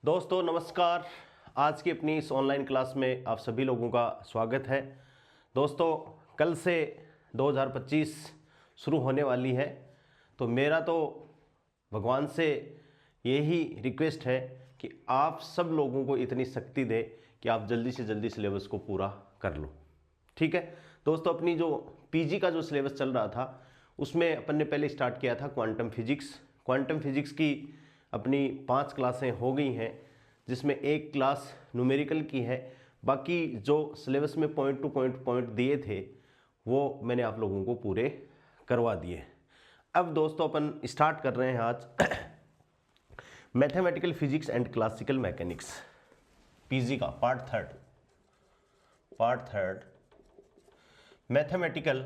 दोस्तों नमस्कार। आज की अपनी इस ऑनलाइन क्लास में आप सभी लोगों का स्वागत है। दोस्तों कल से 2025 शुरू होने वाली है, तो मेरा तो भगवान से यही रिक्वेस्ट है कि आप सब लोगों को इतनी शक्ति दे कि आप जल्दी से जल्दी सिलेबस को पूरा कर लो। ठीक है दोस्तों, अपनी जो पीजी का जो सिलेबस चल रहा था उसमें अपन ने पहले स्टार्ट किया था क्वांटम फिजिक्स। क्वांटम फिजिक्स की अपनी 5 क्लासें हो गई हैं, जिसमें एक क्लास न्यूमेरिकल की है। बाकी जो सिलेबस में पॉइंट टू पॉइंट दिए थे वो मैंने आप लोगों को पूरे करवा दिए। अब दोस्तों अपन स्टार्ट कर रहे हैं आज mathematical physics and classical mechanics, PG का part third mathematical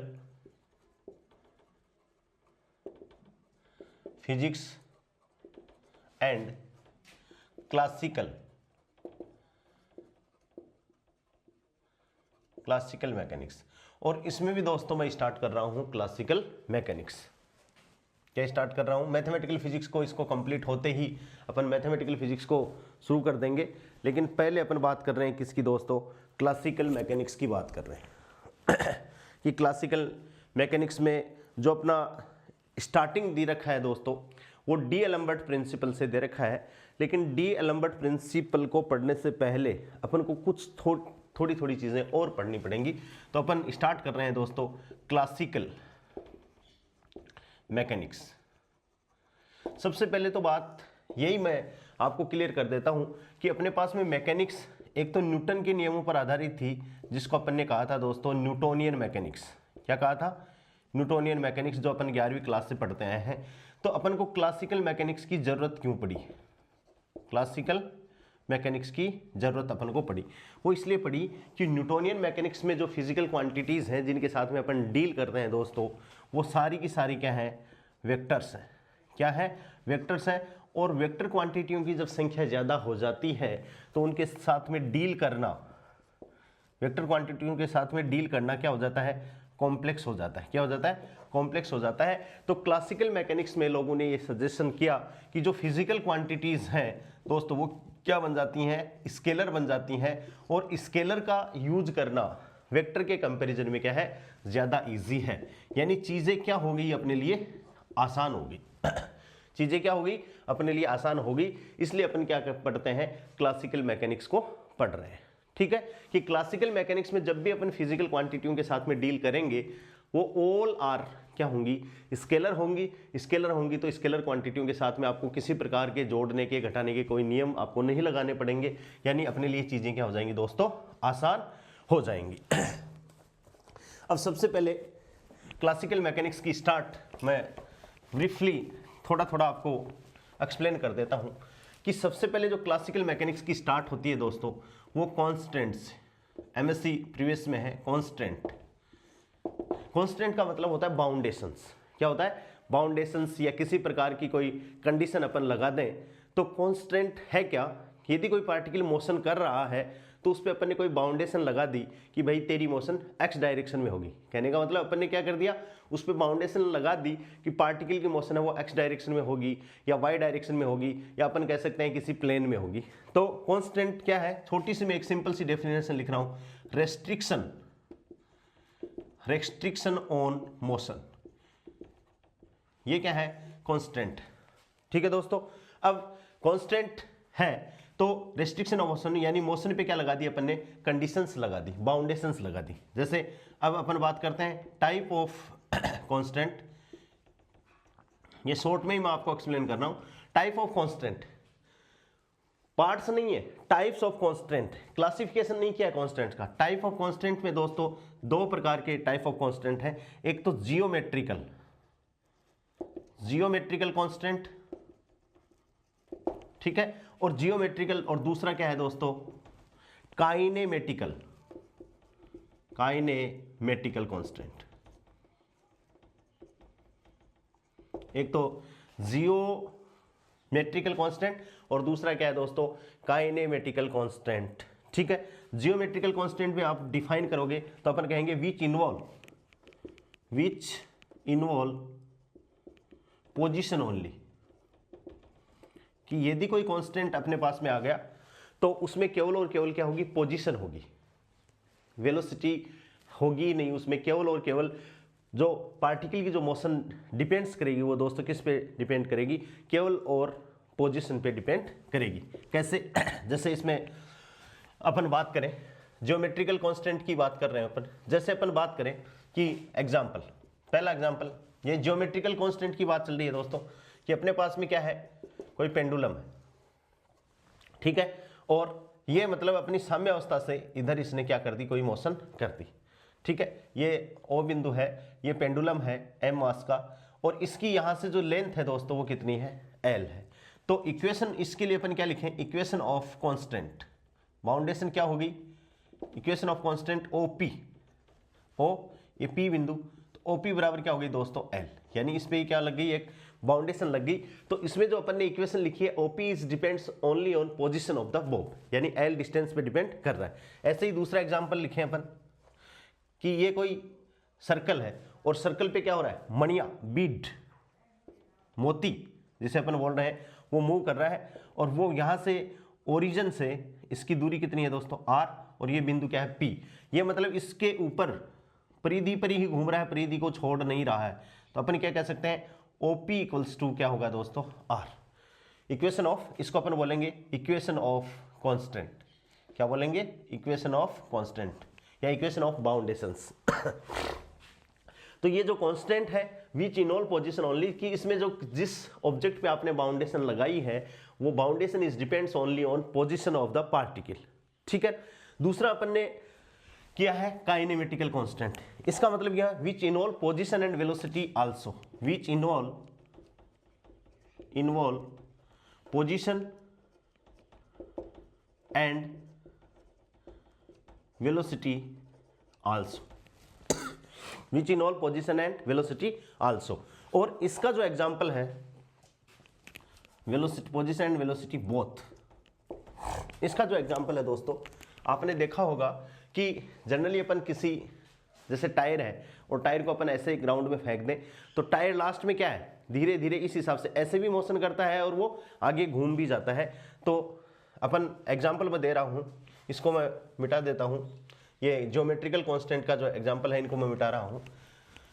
physics and classical mechanics. और इसमें भी दोस्तों मैं स्टार्ट कर रहा हूं क्लासिकल मैकेनिक्स। क्या स्टार्ट कर रहा हूं? मैथमेटिकल फिजिक्स को, इसको कंप्लीट होते ही अपन मैथमेटिकल फिजिक्स को शुरू कर देंगे। लेकिन पहले अपन बात कर रहे हैं किसकी दोस्तों? क्लासिकल मैकेनिक्स की बात कर रहे हैं कि क्लासिकल मैकेनिक्स में जो अपना स्टार्टिंग दे रखा है दोस्तों वो डी एलम्बर्ट प्रिंसिपल से दे रखा है। लेकिन डी एलम्बर्ट प्रिंसिपल को पढ़ने से पहले अपन को कुछ थोड़ी चीज़ें और पढ़नी पड़ेंगी। तो अपन स्टार्ट कर रहे हैं दोस्तों क्लासिकल मैकेनिक्स। सबसे पहले तो बात यही मैं आपको क्लियर कर देता हूं कि अपने पास में मैकेनिक्स एक तो न्यूटन के नियमों पर आधारित थी, जिसको अपन ने कहा था दोस्तों न्यूटोनियन मैकेनिक्स। क्या कहा था? न्यूटोनियन मैकेनिक्स, जो अपन 11वीं क्लास से पढ़ते आए हैं। तो अपन को क्लासिकल मैकेनिक्स की जरूरत क्यों पड़ी? क्लासिकल मैकेनिक्स की जरूरत अपन को पड़ी, वो इसलिए पड़ी कि न्यूटोनियन मैकेनिक्स में जो फिजिकल क्वांटिटीज हैं जिनके साथ में अपन डील करते हैं दोस्तों, वो सारी की सारी क्या है? वेक्टर्स हैं। क्या है? वेक्टर्स हैं। और वेक्टर क्वांटिटियों की जब संख्या ज़्यादा हो जाती है तो उनके साथ में डील करना, वेक्टर क्वांटिटियों के साथ में डील करना क्या हो जाता है? कॉम्प्लेक्स हो जाता है। क्या हो जाता है? कॉम्प्लेक्स हो जाता है। तो क्लासिकल मैकेनिक्स में लोगों ने ये सजेशन किया कि जो फिजिकल क्वांटिटीज हैं दोस्तों वो क्या बन जाती हैं? स्केलर बन जाती हैं। और स्केलर का यूज करना वेक्टर के कंपैरिजन में क्या है? ज़्यादा इजी है। यानी चीज़ें क्या हो गई? अपने लिए आसान हो गई चीज़ें क्या हो गई? अपने लिए आसान हो गई। इसलिए अपन क्या पढ़ते हैं? क्लासिकल मैकेनिक्स को पढ़ रहे हैं। ठीक है कि क्लासिकल मैकेनिक्स में जब भी अपन फिजिकल क्वांटिटियों के साथ में डील करेंगे वो ऑल आर क्या होंगी? स्केलर होंगी। स्केलर होंगी तो स्केलर क्वांटिटियों के साथ में आपको किसी प्रकार के जोड़ने के, घटाने के कोई नियम आपको नहीं लगाने पड़ेंगे। यानी अपने लिए चीजें क्या हो जाएंगी दोस्तों? आसान हो जाएंगी। अब सबसे पहले क्लासिकल मैकेनिक्स की स्टार्ट मैं ब्रीफली थोड़ा आपको एक्सप्लेन कर देता हूं कि सबसे पहले जो क्लासिकल मैकेनिक्स की स्टार्ट होती है दोस्तों वो कॉन्स्टेंट्स। एमएससी प्रीवियस में है कॉन्स्टेंट। कॉन्स्टेंट का मतलब होता है बाउंडेशंस। क्या होता है? बाउंडेशंस, या किसी प्रकार की कोई कंडीशन अपन लगा दें तो कॉन्स्टेंट है क्या? यदि कोई पार्टिकल मोशन कर रहा है तो उस पर अपन ने कोई बाउंडेशन लगा दी कि भाई तेरी मोशन एक्स डायरेक्शन में होगी। कहने का मतलब अपन ने क्या कर दिया? उस पर बाउंडेशन लगा दी कि पार्टिकल की मोशन है वो एक्स डायरेक्शन में होगी या वाई डायरेक्शन में होगी, या अपन कह सकते हैं किसी प्लेन में होगी। तो कॉन्स्टेंट क्या है? छोटी सी मैं एक सिंपल सी डेफिनेशन लिख रहा हूं, रेस्ट्रिक्शन ऑन मोशन। ये क्या है? कांस्टेंट। ठीक है दोस्तों, अब कांस्टेंट है तो रेस्ट्रिक्शन ऑफ मोशन यानी मोशन पे क्या लगा दी अपन ने? कंडीशंस लगा दी, बाउंडेशंस लगा दी। जैसे अब अपन बात करते हैं टाइप ऑफ कांस्टेंट। ये शॉर्ट में ही मैं आपको एक्सप्लेन कर रहा हूं। टाइप ऑफ कांस्टेंट पार्ट्स नहीं है, टाइप्स ऑफ कांस्टेंट। क्लासिफिकेशन नहीं किया कांस्टेंट का। टाइप ऑफ कांस्टेंट में दोस्तों 2 प्रकार के टाइप ऑफ कांस्टेंट हैं। एक तो जियोमेट्रिकल कांस्टेंट, ठीक है, और जियोमेट्रिकल, और दूसरा क्या है दोस्तों? Kinematical constant. एक तो जियोमेट्रिकल कांस्टेंट और दूसरा क्या है दोस्तों? Kinematical constant. ठीक है, जियोमेट्रिकल कांस्टेंट भी आप डिफाइन करोगे तो अपन कहेंगे विच इन्वॉल्व पोजीशन ओनली। कि यदि कोई कांस्टेंट अपने पास में आ गया तो उसमें केवल और केवल क्या होगी, पोजीशन होगी, वेलोसिटी होगी नहीं उसमें। केवल और केवल जो पार्टिकल की जो मोशन डिपेंड्स करेगी वो दोस्तों किस पे डिपेंड करेगी, केवल और पोजीशन पे डिपेंड करेगी। कैसे, जैसे इसमें अपन बात करें ज्योमेट्रिकल कांस्टेंट की बात कर रहे हैं अपन, जैसे अपन बात करें कि एग्जांपल, पहला एग्जांपल, ये ज्योमेट्रिकल कांस्टेंट की बात चल रही है दोस्तों कि अपने पास में क्या है, कोई पेंडुलम है, ठीक है, और ये मतलब अपनी साम्य अवस्था से इधर इसने क्या कर दी, कोई मोशन कर दी, ठीक है। ये ओ बिंदु है, ये पेंडुलम है m मास का, और इसकी यहां से जो लेंथ है दोस्तों वो कितनी है, l है। तो इक्वेशन इसके लिए अपन क्या लिखें, इक्वेशन ऑफ कांस्टेंट, बाउंडेशन क्या होगी, इक्वेशन ऑफ कांस्टेंट OP, ओ ये P बिंदु, तो OP बराबर क्या होगी दोस्तों, L, यानी इस पे क्या लग गई, एक बाउंडेशन लग गई। तो इसमें जो अपन ने इक्वेशन लिखी है OP is depends only on position of the Bob, यानी L डिस्टेंस पे डिपेंड कर रहा है। ऐसे ही दूसरा एग्जांपल लिखें अपन कि ये कोई सर्कल है और सर्कल पे क्या हो रहा है, मणिया, बीड, मोती जिसे अपन बोल रहे हैं, वो मूव कर रहा है, और वो यहां से ओरिजिन से इसकी दूरी कितनी है दोस्तों, r, और ये बिंदु क्या है, P। ये मतलब इसके ऊपर परिधि पर ही घूम रहा है, परिधि को छोड़ नहीं रहा है। तो अपन क्या कह सकते हैं, OP इक्वल्स टू क्या होगा दोस्तों, R। इक्वेशन ऑफ, इसको अपन बोलेंगे इक्वेशन ऑफ कांस्टेंट, क्या बोलेंगे, इक्वेशन ऑफ कांस्टेंट या इक्वेशन ऑफ बाउंडेशंस। तो ये जो कांस्टेंट है विच इन ऑल पोजीशन ओनली, कि इसमें जो जिस ऑब्जेक्ट पे आपने बाउंडेशन लगाई है वो boundation is depends only on position of the particle, ठीक है। दूसरा अपन ने किया है काइनेमेटिकल कांस्टेंट, इसका मतलब यह which involve position and velocity also, which involve position and velocity also, which involve position and velocity also. और इसका जो एग्जांपल है velocity, position and velocity both, इसका जो एग्जांपल है दोस्तों, आपने देखा होगा कि जनरली अपन किसी, जैसे टायर है और टायर को अपन ऐसे ग्राउंड में फेंक दें तो टायर लास्ट में क्या है, धीरे धीरे इस हिसाब से ऐसे भी मोशन करता है और वो आगे घूम भी जाता है। तो अपन एग्जांपल मैं दे रहा हूँ, इसको मैं मिटा देता हूँ, ये ज्योमेट्रिकल कांस्टेंट का जो एग्जांपल है इनको मैं मिटा रहा हूँ।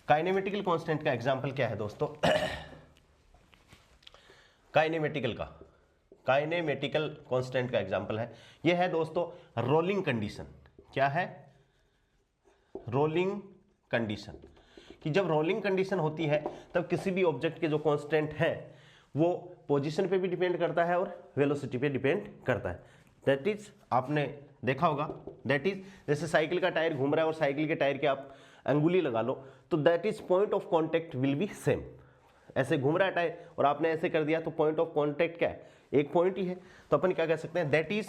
काइनेमेटिकल कांस्टेंट का एग्जांपल क्या है दोस्तों, काइनेमेटिकल कांस्टेंट का एग्जांपल है, ये है दोस्तों रोलिंग कंडीशन। क्या है, रोलिंग कंडीशन, कि जब रोलिंग कंडीशन होती है तब किसी भी ऑब्जेक्ट के जो कांस्टेंट है वो पोजीशन पे भी डिपेंड करता है और वेलोसिटी पे डिपेंड करता है। दैट इज, आपने देखा होगा, दैट इज जैसे साइकिल का टायर घूम रहा है और साइकिल के टायर के आप अंगुली लगा लो तो that is point of contact will be same. ऐसे घूम रहा है टायर और आपने ऐसे कर दिया तो पॉइंट ऑफ कॉन्टेक्ट क्या है, एक पॉइंट ही है। तो अपन क्या कह सकते हैं, that is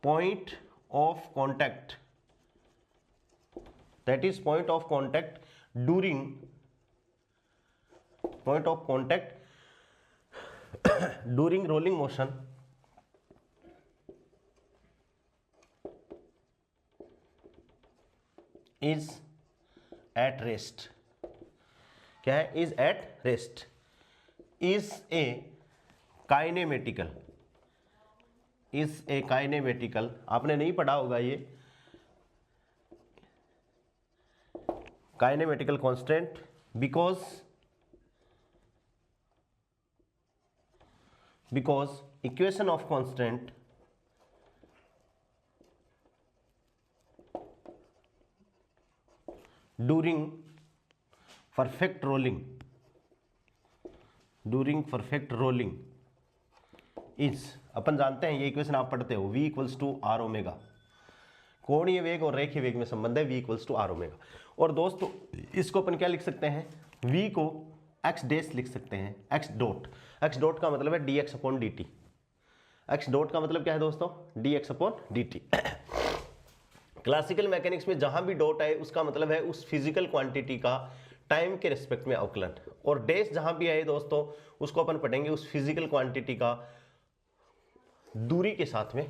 point of contact, that is point of contact during, point of contact during rolling motion is at rest. क्या है, is at rest, is a kinematical, is a kinematical, आपने नहीं पढ़ा होगा ये kinematical constant, because equation of constant during perfect rolling is, अपन जानते हैं ये इक्वेशन आप पढ़ते हो, v equals to R omega, कोणीय वेग और रेखीय वेग में संबंध है, v equals to R omega. और दोस्तों इसको अपन क्या लिख सकते हैं, v को x डैश लिख सकते हैं, x डॉट का मतलब है dx upon dt, x dot का मतलब क्या है दोस्तों, dx upon dt। Classical mechanics में जहां भी डॉट आए उसका मतलब है उस फिजिकल क्वांटिटी का टाइम के रिस्पेक्ट में अवकलन, और डैश जहां भी आए दोस्तों उसको अपन पढ़ेंगे उस फिजिकल क्वांटिटी का दूरी के साथ में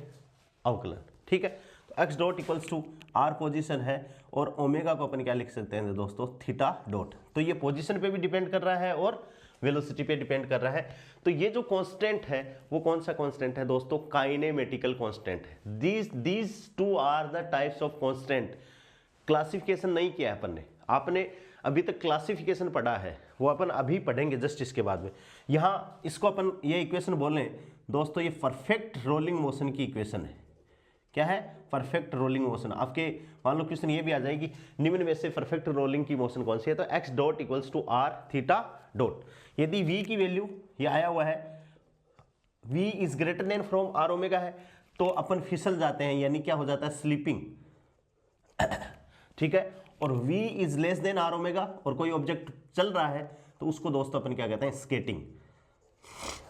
अवकलन, ठीक है। तो x dot equals to r position है और ओमेगा को अपन क्या लिख सकते हैं दोस्तों, थीटा डॉट। तो ये पोजीशन पे भी डिपेंड कर रहा है और वेलोसिटी पे डिपेंड कर रहा है। तो ये जो कांस्टेंट है वो कौन सा कांस्टेंट है दोस्तों, काइनेमेटिकल कांस्टेंट है। These two are the types of constant. Classification नहीं किया है अपन ने, आपने अभी तक क्लासिफिकेशन पढ़ा है, वो अपन अभी पढ़ेंगे जस्ट इसके बाद में। यहाँ इसको अपन ये इक्वेशन बोलें दोस्तों, ये परफेक्ट रोलिंग मोशन की इक्वेशन है। क्या है, परफेक्ट रोलिंग मोशन। आपके मान लो क्वेश्चन ये भी आ जाएगी, निम्न में से परफेक्ट रोलिंग की मोशन कौन सी है, तो x dot equals to r theta dot. यदि v की वैल्यू ये आया हुआ है v is greater than from r omega है, तो अपन फिसल जाते हैं, यानी क्या हो जाता है, स्लीपिंग। ठीक है, और v is less than r omega और कोई ऑब्जेक्ट चल रहा है, तो उसको दोस्तों अपन क्या कहते हैं, स्केटिंग।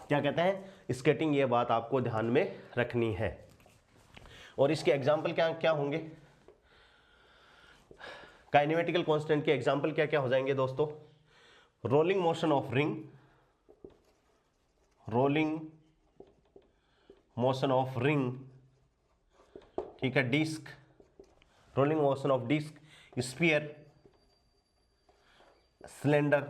क्या कहते हैं, स्केटिंग। ये बात आपको ध्यान में रखनी है। और इसके एग्जाम्पल क्या क्या होंगे, काइनेमेटिकल कांस्टेंट के एग्जाम्पल क्या क्या हो जाएंगे दोस्तों, rolling motion of ring, rolling motion of ring, ठीक है, disc, rolling motion of disc, sphere, cylinder,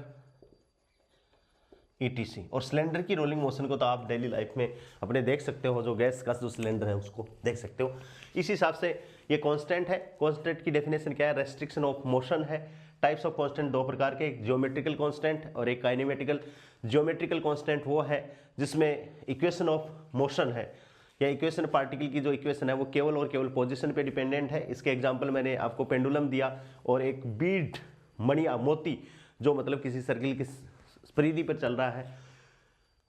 ETC. और सिलेंडर की रोलिंग मोशन को तो आप डेली लाइफ में अपने देख सकते हो, जो गैस का जो सिलेंडर है उसको देख सकते हो। इस हिसाब से ये कांस्टेंट है। कांस्टेंट की डेफिनेशन क्या है, रेस्ट्रिक्शन ऑफ मोशन है। टाइप्स ऑफ कांस्टेंट दो प्रकार के, एक ज्योमेट्रिकल कांस्टेंट और एक काइनेमेटिकल। ज्योमेट्रिकल कांस्टेंट वो है जिसमें इक्वेशन ऑफ मोशन है, या इक्वेशन पार्टिकल की जो इक्वेशन है वो केवल और केवल पोजीशन पे डिपेंडेंट है। इसके एग्जांपल मैंने आपको पेंडुलम दिया और एक बीड, मणिया, मोती, जो मतलब किसी सर्किल की परिधि पर चल रहा है।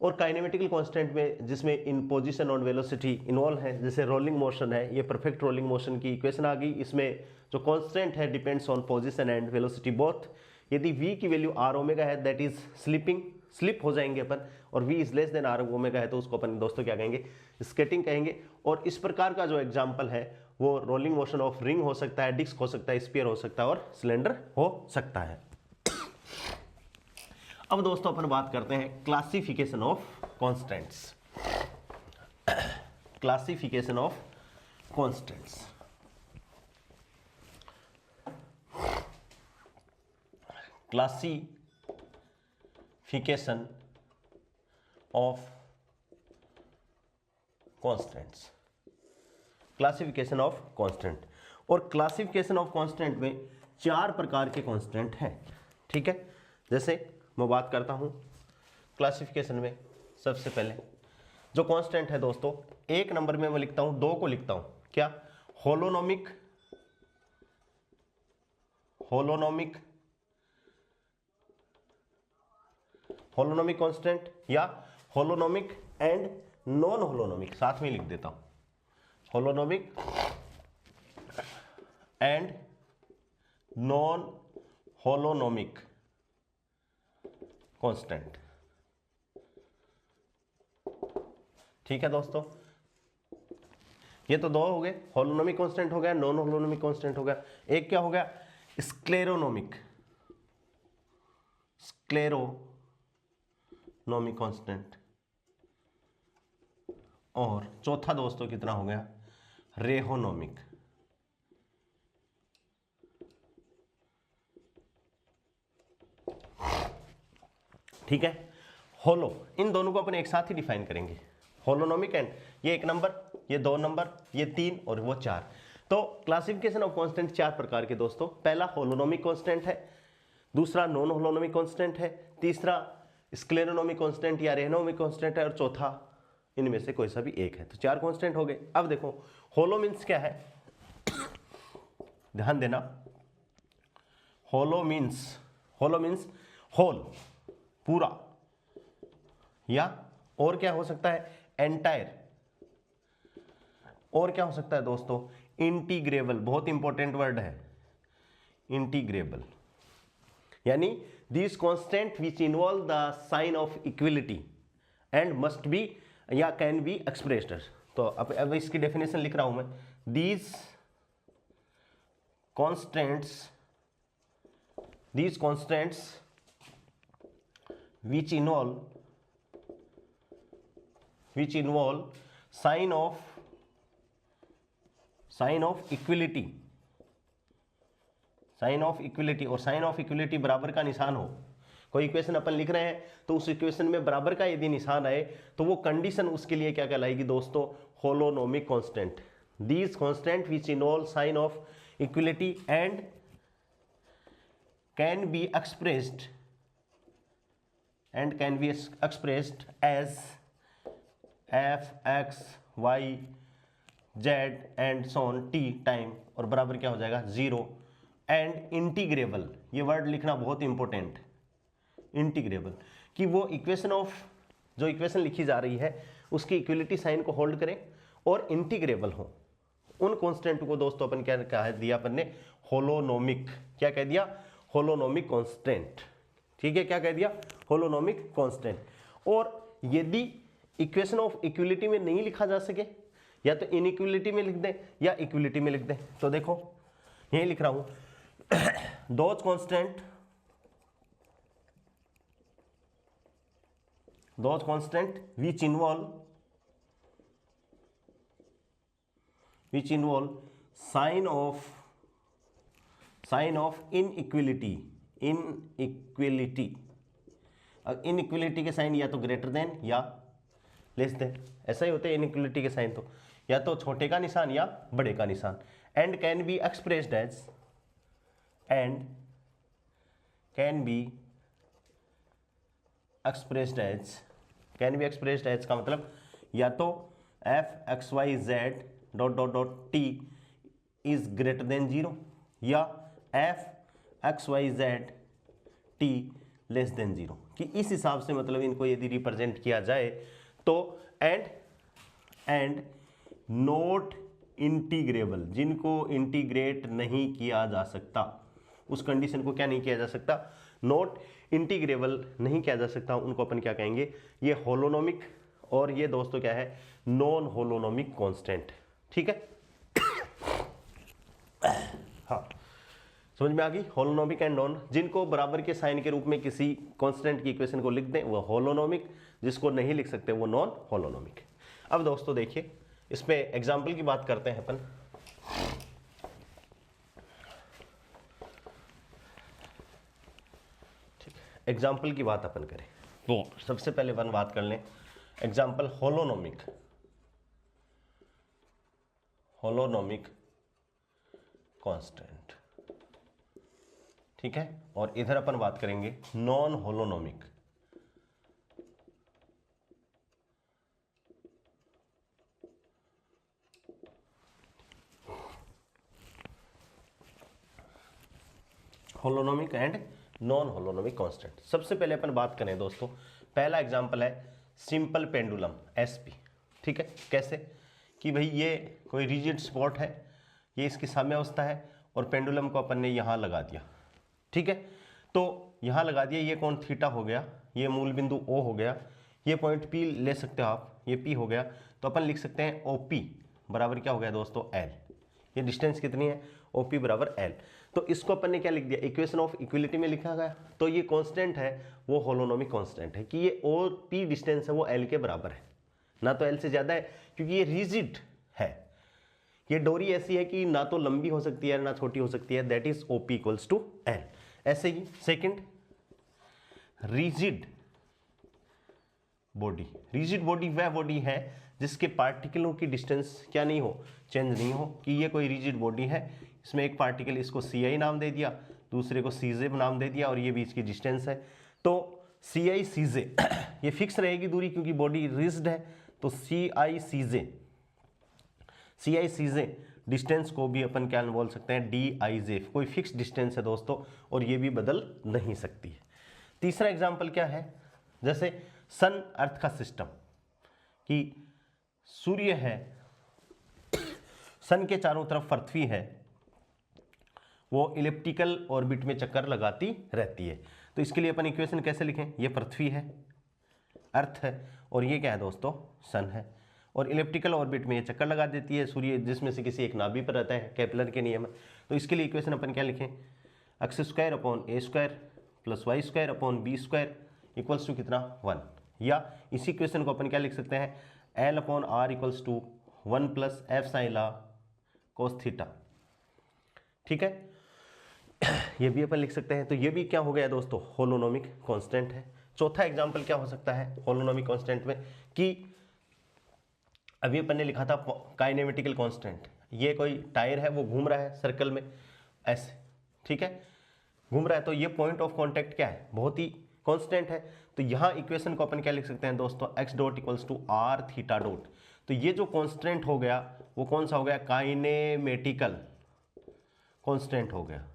और काइनेमेटिकल कांस्टेंट में जिसमें इन पोजीशन और वेलोसिटी इन्वॉल्व है, जैसे रोलिंग मोशन है, ये परफेक्ट रोलिंग मोशन की इक्वेशन आ गई। इसमें जो कांस्टेंट है depends on position and velocity both. यदि v की वैल्यू r ओमेगा है, दैट इज स्लिपिंग, स्लिप हो जाएंगे अपन, और v is less than r omega है, तो उसको अपन दोस्तों क्या कहेंगे, स्केटिंग कहेंगे। और इस प्रकार का जो एग्जाम्पल है वो रोलिंग मोशन ऑफ रिंग हो सकता है, डिस्क हो सकता है, स्फीयर हो सकता है और सिलेंडर हो सकता है। अब दोस्तों अपन बात करते हैं classification of constants. Classification of constants. Classification of constants. Classification of constant. और क्लासिफिकेशन ऑफ कांस्टेंट में चार प्रकार के कांस्टेंट हैं। ठीक है, जैसे मैं बात करता हूं क्लासिफिकेशन में, सबसे पहले जो कांस्टेंट है दोस्तों, एक नंबर में मैं लिखता हूं, दो को लिखता हूं, क्या, होलोनोमिक, होलोनोमिक, होलोनोमिक कांस्टेंट, या होलोनोमिक एंड नॉन होलोनोमिक, साथ में लिख देता हूं, holonomic and non holonomic constant. ठीक है दोस्तों, ये तो दो हो गए, होलोनोमिक कांस्टेंट हो गया, नॉन होलोनोमिक कांस्टेंट हो गया। एक क्या हो गया, स्क्लेरोनोमिक, स्क्लेरोनोमिक कांस्टेंट। और चौथा दोस्तों कितना हो गया, रेहोनोमिक। ठीक है, होलो, इन दोनों को अपन एक साथ ही डिफाइन करेंगे, होलोनोमिक एंड, ये एक नंबर, ये दो नंबर, ये तीन और वो चार। तो क्लासिफिकेशन ऑफ कांस्टेंट चार प्रकार के दोस्तों। पहला होलोनोमिक कांस्टेंट है, दूसरा नॉन होलोनोमिक कांस्टेंट है, तीसरा स्क्लेरोनोमिक कांस्टेंट या रेहोनोमिक कांस्टेंट है, और चौथा इनमें से कोई सा भी एक है। तो चार कांस्टेंट हो गए। अब देखो होलो मीन्स क्या है, ध्यान देना, होलो मीन्स होल, पूरा, या और क्या हो सकता है, एंटायर, और क्या हो सकता है दोस्तों, इंटीग्रेबल, बहुत इंपॉर्टेंट वर्ड है इंटीग्रेबल, यानी this constant which involve the sign of equality and must be या कैन बी एक्सप्रेस्ड। तो अब इसकी डेफिनेशन लिख रहा हूं मैं, these constants which involve sign of equality, और साइन ऑफ इक्विलिटी बराबर का निशान हो, कोई इक्वेशन अपन लिख रहे हैं तो उस इक्वेशन में बराबर का यदि निशान आए तो वो कंडीशन उसके लिए क्या कहलाएगी दोस्तों, holonomic constant. These constant which involve sign of equality and can be expressed as f x y z and so on t time, और बराबर क्या हो जाएगा 0 एंड इंटीग्रेबल। ये वर्ड लिखना बहुत इंपॉर्टेंट, इंटीग्रेबल, कि वो इक्वेशन ऑफ जो इक्वेशन लिखी जा रही है उसकी इक्वलिटी साइन को होल्ड करें और इंटीग्रेबल हो। उन कांस्टेंट को दोस्तों अपन क्या कहा दिया अपन ने, होलोनोमिक। क्या कह दिया, होलोनोमिक कांस्टेंट। ठीक है, क्या कह दिया, होलोनोमिक कांस्टेंट। और यदि इक्वेशन ऑफ इक्वलिटी में नहीं लिखा जा सके, या तो इनइक्वलिटी में लिख दें या इक्वलिटी में लिख दें। तो देखो यही लिख रहा हूं, those constant which involve sign of inequality. Inequality के साइन या तो ग्रेटर देन या लेस देन, ऐसा ही होता है इनइक्वलिटी के साइन, तो या तो छोटे का निशान या बड़े का निशान। And can be expressed as का मतलब या तो F X Y Z dot dot dot T is greater than 0 या F X Y Z T less than 0, कि इस हिसाब से मतलब इनको यदि रिप्रेजेंट किया जाए तो एंड नॉट इंटीग्रेबल, जिनको इंटीग्रेट नहीं किया जा सकता, उस कंडीशन को क्या नहीं किया जा सकता, नॉट इंटीग्रेबल नहीं किया जा सकता, उनको अपन क्या कहेंगे, ये होलोनोमिक, और ये दोस्तों क्या है, नॉन होलोनोमिक कांस्टेंट। ठीक है, हाँ समझ में आ गई, होलोनोमिक एंड नॉन। जिनको बराबर के साइन के रूप में किसी कांस्टेंट की इक्वेशन को लिख दें वो होलोनोमिक, जिसको नहीं लिख सकते वो नॉन होलोनोमिक। अब दोस्तों देखिए, इस पे एग्जाम्पल की बात करते हैं अपन। ठीक, एग्जाम्पल की बात अपन करें तो सबसे पहले अपन बात कर लें एग्जाम्पल होलोनोमिक कांस्टेंट। ठीक है, और इधर अपन बात करेंगे non holonomic. Holonomic and non holonomic constant. सबसे पहले अपन बात करें दोस्तों, पहला एग्जांपल है सिंपल पेंडुलम एसपी। ठीक है, कैसे कि भाई ये कोई रिजिड स्पॉट है, ये इसकी साम्यावस्था है और पेंडुलम को अपन ने यहाँ लगा दिया। ठीक है, तो यहाँ लगा दिया, ये कौन थीटा हो गया, ये मूल बिंदु ओ हो गया, ये पॉइंट पी ले सकते हो आप, ये पी हो गया, तो अपन लिख सकते हैं ओ पी बराबर क्या हो गया दोस्तों, एल। ये डिस्टेंस कितनी है, ओ पी बराबर एल। तो इसको अपन ने क्या लिख दिया, इक्वेशन ऑफ इक्वलिटी में लिखा गया। तो ये कांस्टेंट है वो होलोनोमिक कांस्टेंट है कि ये ओ पी डिस्टेंस है वो एल के बराबर है, ना तो एल से ज़्यादा है, क्योंकि ये रिजिड है। ये डोरी ऐसी है कि ना तो लंबी हो सकती है ना छोटी हो सकती है, that is O P equals to L. ऐसे ही second, rigid body. Rigid body वह बॉडी है जिसके पार्टिकलों की डिस्टेंस क्या नहीं हो, चेंज नहीं हो, कि ये कोई रिजिड बॉडी है, इसमें एक पार्टिकल इसको सी आई नाम दे दिया, दूसरे को सी जे नाम दे दिया, और ये बीच की डिस्टेंस है। तो सी आई सी जे ये फिक्स रहेगी दूरी, क्योंकि बॉडी रिजिड है, तो सी आई सी जे डिस्टेंस को भी अपन क्या बोल सकते हैं, डी आई जे, कोई फिक्स डिस्टेंस है दोस्तों, और ये भी बदल नहीं सकती है। तीसरा एग्जाम्पल क्या है, जैसे सन अर्थ का सिस्टम, कि सूर्य है, सन के चारों तरफ पृथ्वी है, वो इलिप्टिकल ऑर्बिट में चक्कर लगाती रहती है। तो इसके लिए अपन इक्वेशन कैसे लिखें, ये पृथ्वी है, अर्थ है, और ये क्या है दोस्तों, सन है, और इलिप्टिकल ऑर्बिट में ये चक्कर लगा देती है सूर्य, जिसमें से किसी एक नाभि पर रहता है, केपलर के नियम है। तो इसके लिए इक्वेशन अपन क्या लिखें, X square upon A square plus Y square upon B square equals to कितना, 1। या इसी इक्वेशन को अपन क्या लिख सकते हैं, L upon R equals to 1 plus F sine ला कोस थीटा। ठीक है, ये भी अपन लिख सकते हैं। तो ये भी क्या हो गया दोस्तों, होलोनोमिक कांस्टेंट है। चौथा एग्जांपल क्या हो सकता है होलोनोमिक कांस्टेंट में, कि अभी अपन ने लिखा था काइनेमेटिकल कांस्टेंट। ये कोई टायर है, वो घूम रहा है सर्कल में ऐसे, ठीक है, घूम रहा है, तो ये पॉइंट ऑफ कांटेक्ट क्या है, बहुत ही कांस्टेंट है। तो यहाँ इक्वेशन को अपन क्या लिख सकते हैं दोस्तों, x dot equals to R theta dot. तो ये जो कांस्टेंट हो गया वो कौन सा हो गया, काइनेमेटिकल कांस्टेंट हो गया,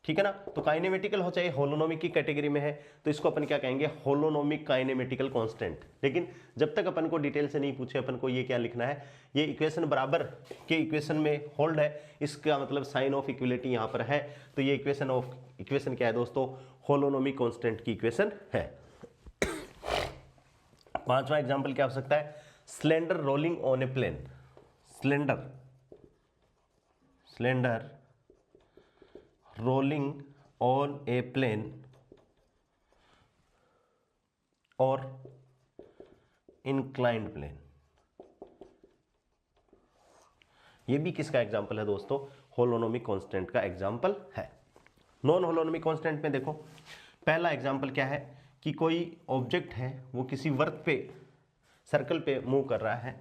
ठीक है ना। तो काइनेमेटिकल हो चाहे होलोनोमिक की कैटेगरी में है, तो इसको अपन क्या कहेंगे, होलोनोमिक काइनेमेटिकल कांस्टेंट। लेकिन जब तक अपन को डिटेल से नहीं पूछे, अपन को ये क्या लिखना है, ये इक्वेशन बराबर के इक्वेशन में होल्ड है, इसका मतलब साइन ऑफ इक्वलिटी यहाँ पर है। तो ये इक्वेशन क्या है दोस्तों, होलोनोमिक कांस्टेंट की इक्वेशन है। पांचवा एग्जाम्पल क्या हो सकता है, slender rolling on a plane. Slender rolling on a plane और इंक्लाइंड प्लेन। ये भी किसका एग्जाम्पल है दोस्तों, होलोनोमिक कांस्टेंट का एग्जाम्पल है। नॉन होलोनोमिक कांस्टेंट में देखो, पहला एग्जाम्पल क्या है कि कोई ऑब्जेक्ट है, वो किसी वर्क पे, सर्कल पे मूव कर रहा है।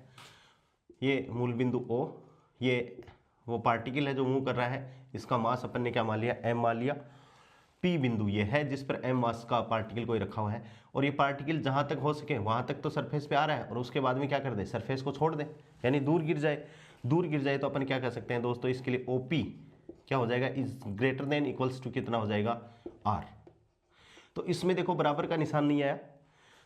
ये मूल बिंदु O, ये वो पार्टिकल है जो मूव कर रहा है, इसका मास अपन ने क्या मान लिया, m मान लिया। P बिंदु ये है जिस पर m मास का पार्टिकल कोई रखा हुआ है, और ये पार्टिकल जहां तक हो सके वहां तक तो सरफेस पे आ रहा है, और उसके बाद में क्या कर दे, सरफेस को छोड़ दे, यानी दूर गिर जाए। तो अपन क्या कर सकते हैं दोस्तों, इसके लिए OP क्या हो जाएगा, is greater than equals to कितना हो जाएगा, R। तो इसमें देखो बराबर का निशान नहीं आया,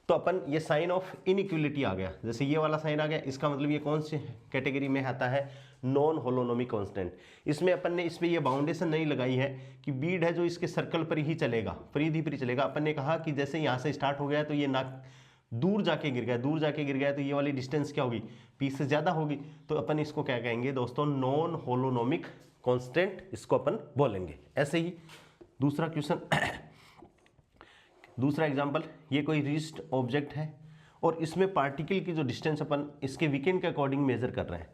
तो अपन ये साइन ऑफ इनइक्वलिटी आ गया, जैसे ये वाला साइन आ गया, इसका मतलब ये कौन सी कैटेगरी में आता है, नॉन होलोनोमिक कांस्टेंट। इसमें अपन ने इस पे ये बाउंडेशन नहीं लगाई है कि बीड है जो इसके सर्कल पर ही चलेगा, परिधि पर ही चलेगा। अपन ने कहा कि जैसे यहाँ से स्टार्ट हो गया तो ये ना दूर जाके गिर गया, तो ये वाली डिस्टेंस क्या होगी, P से ज़्यादा होगी। तो अपन इसको क्या कहेंगे दोस्तों, नॉन होलोनोमिक कांस्टेंट इसको अपन बोलेंगे। ऐसे ही दूसरा क्वेश्चन, दूसरा एग्जांपल, ये कोई रिज्ड ऑब्जेक्ट है और इसमें पार्टिकल की जो डिस्टेंस अपन इसके वीकेंड के अकॉर्डिंग मेजर कर रहे हैं।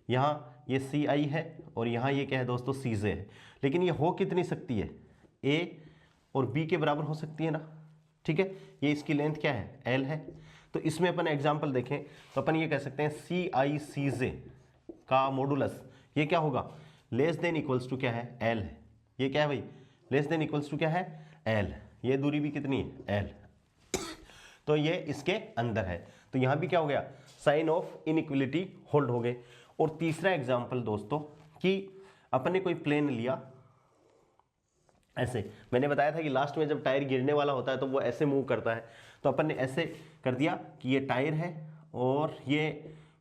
यहाँ ये CI है और यहाँ ये क्या है दोस्तों, CJ है। लेकिन ये हो कितनी सकती है, A और B के बराबर हो सकती है ना, ठीक है। ये इसकी लेंथ क्या है, L है। तो इसमें अपन एग्जांपल देखें तो अपन ये कह सकते हैं CI CJ का मॉडुलस ये क्या होगा, लेस देन इक्वल्स टू क्या है, L है। ये क्या है भाई, लेस देन इक्वल्स टू क्या है, L। ये दूरी भी कितनी है, L। तो ये इसके अंदर है। तो यहाँ भी क्या हो गया, साइन ऑफ इनइक्वलिटी होल्ड हो गए। और तीसरा एग्जांपल दोस्तों, कि अपन ने कोई प्लेन लिया ऐसे, मैंने बताया था कि लास्ट में जब टायर गिरने वाला होता है तो वो ऐसे मूव करता है। तो अपन ने ऐसे कर दिया कि ये टायर है और ये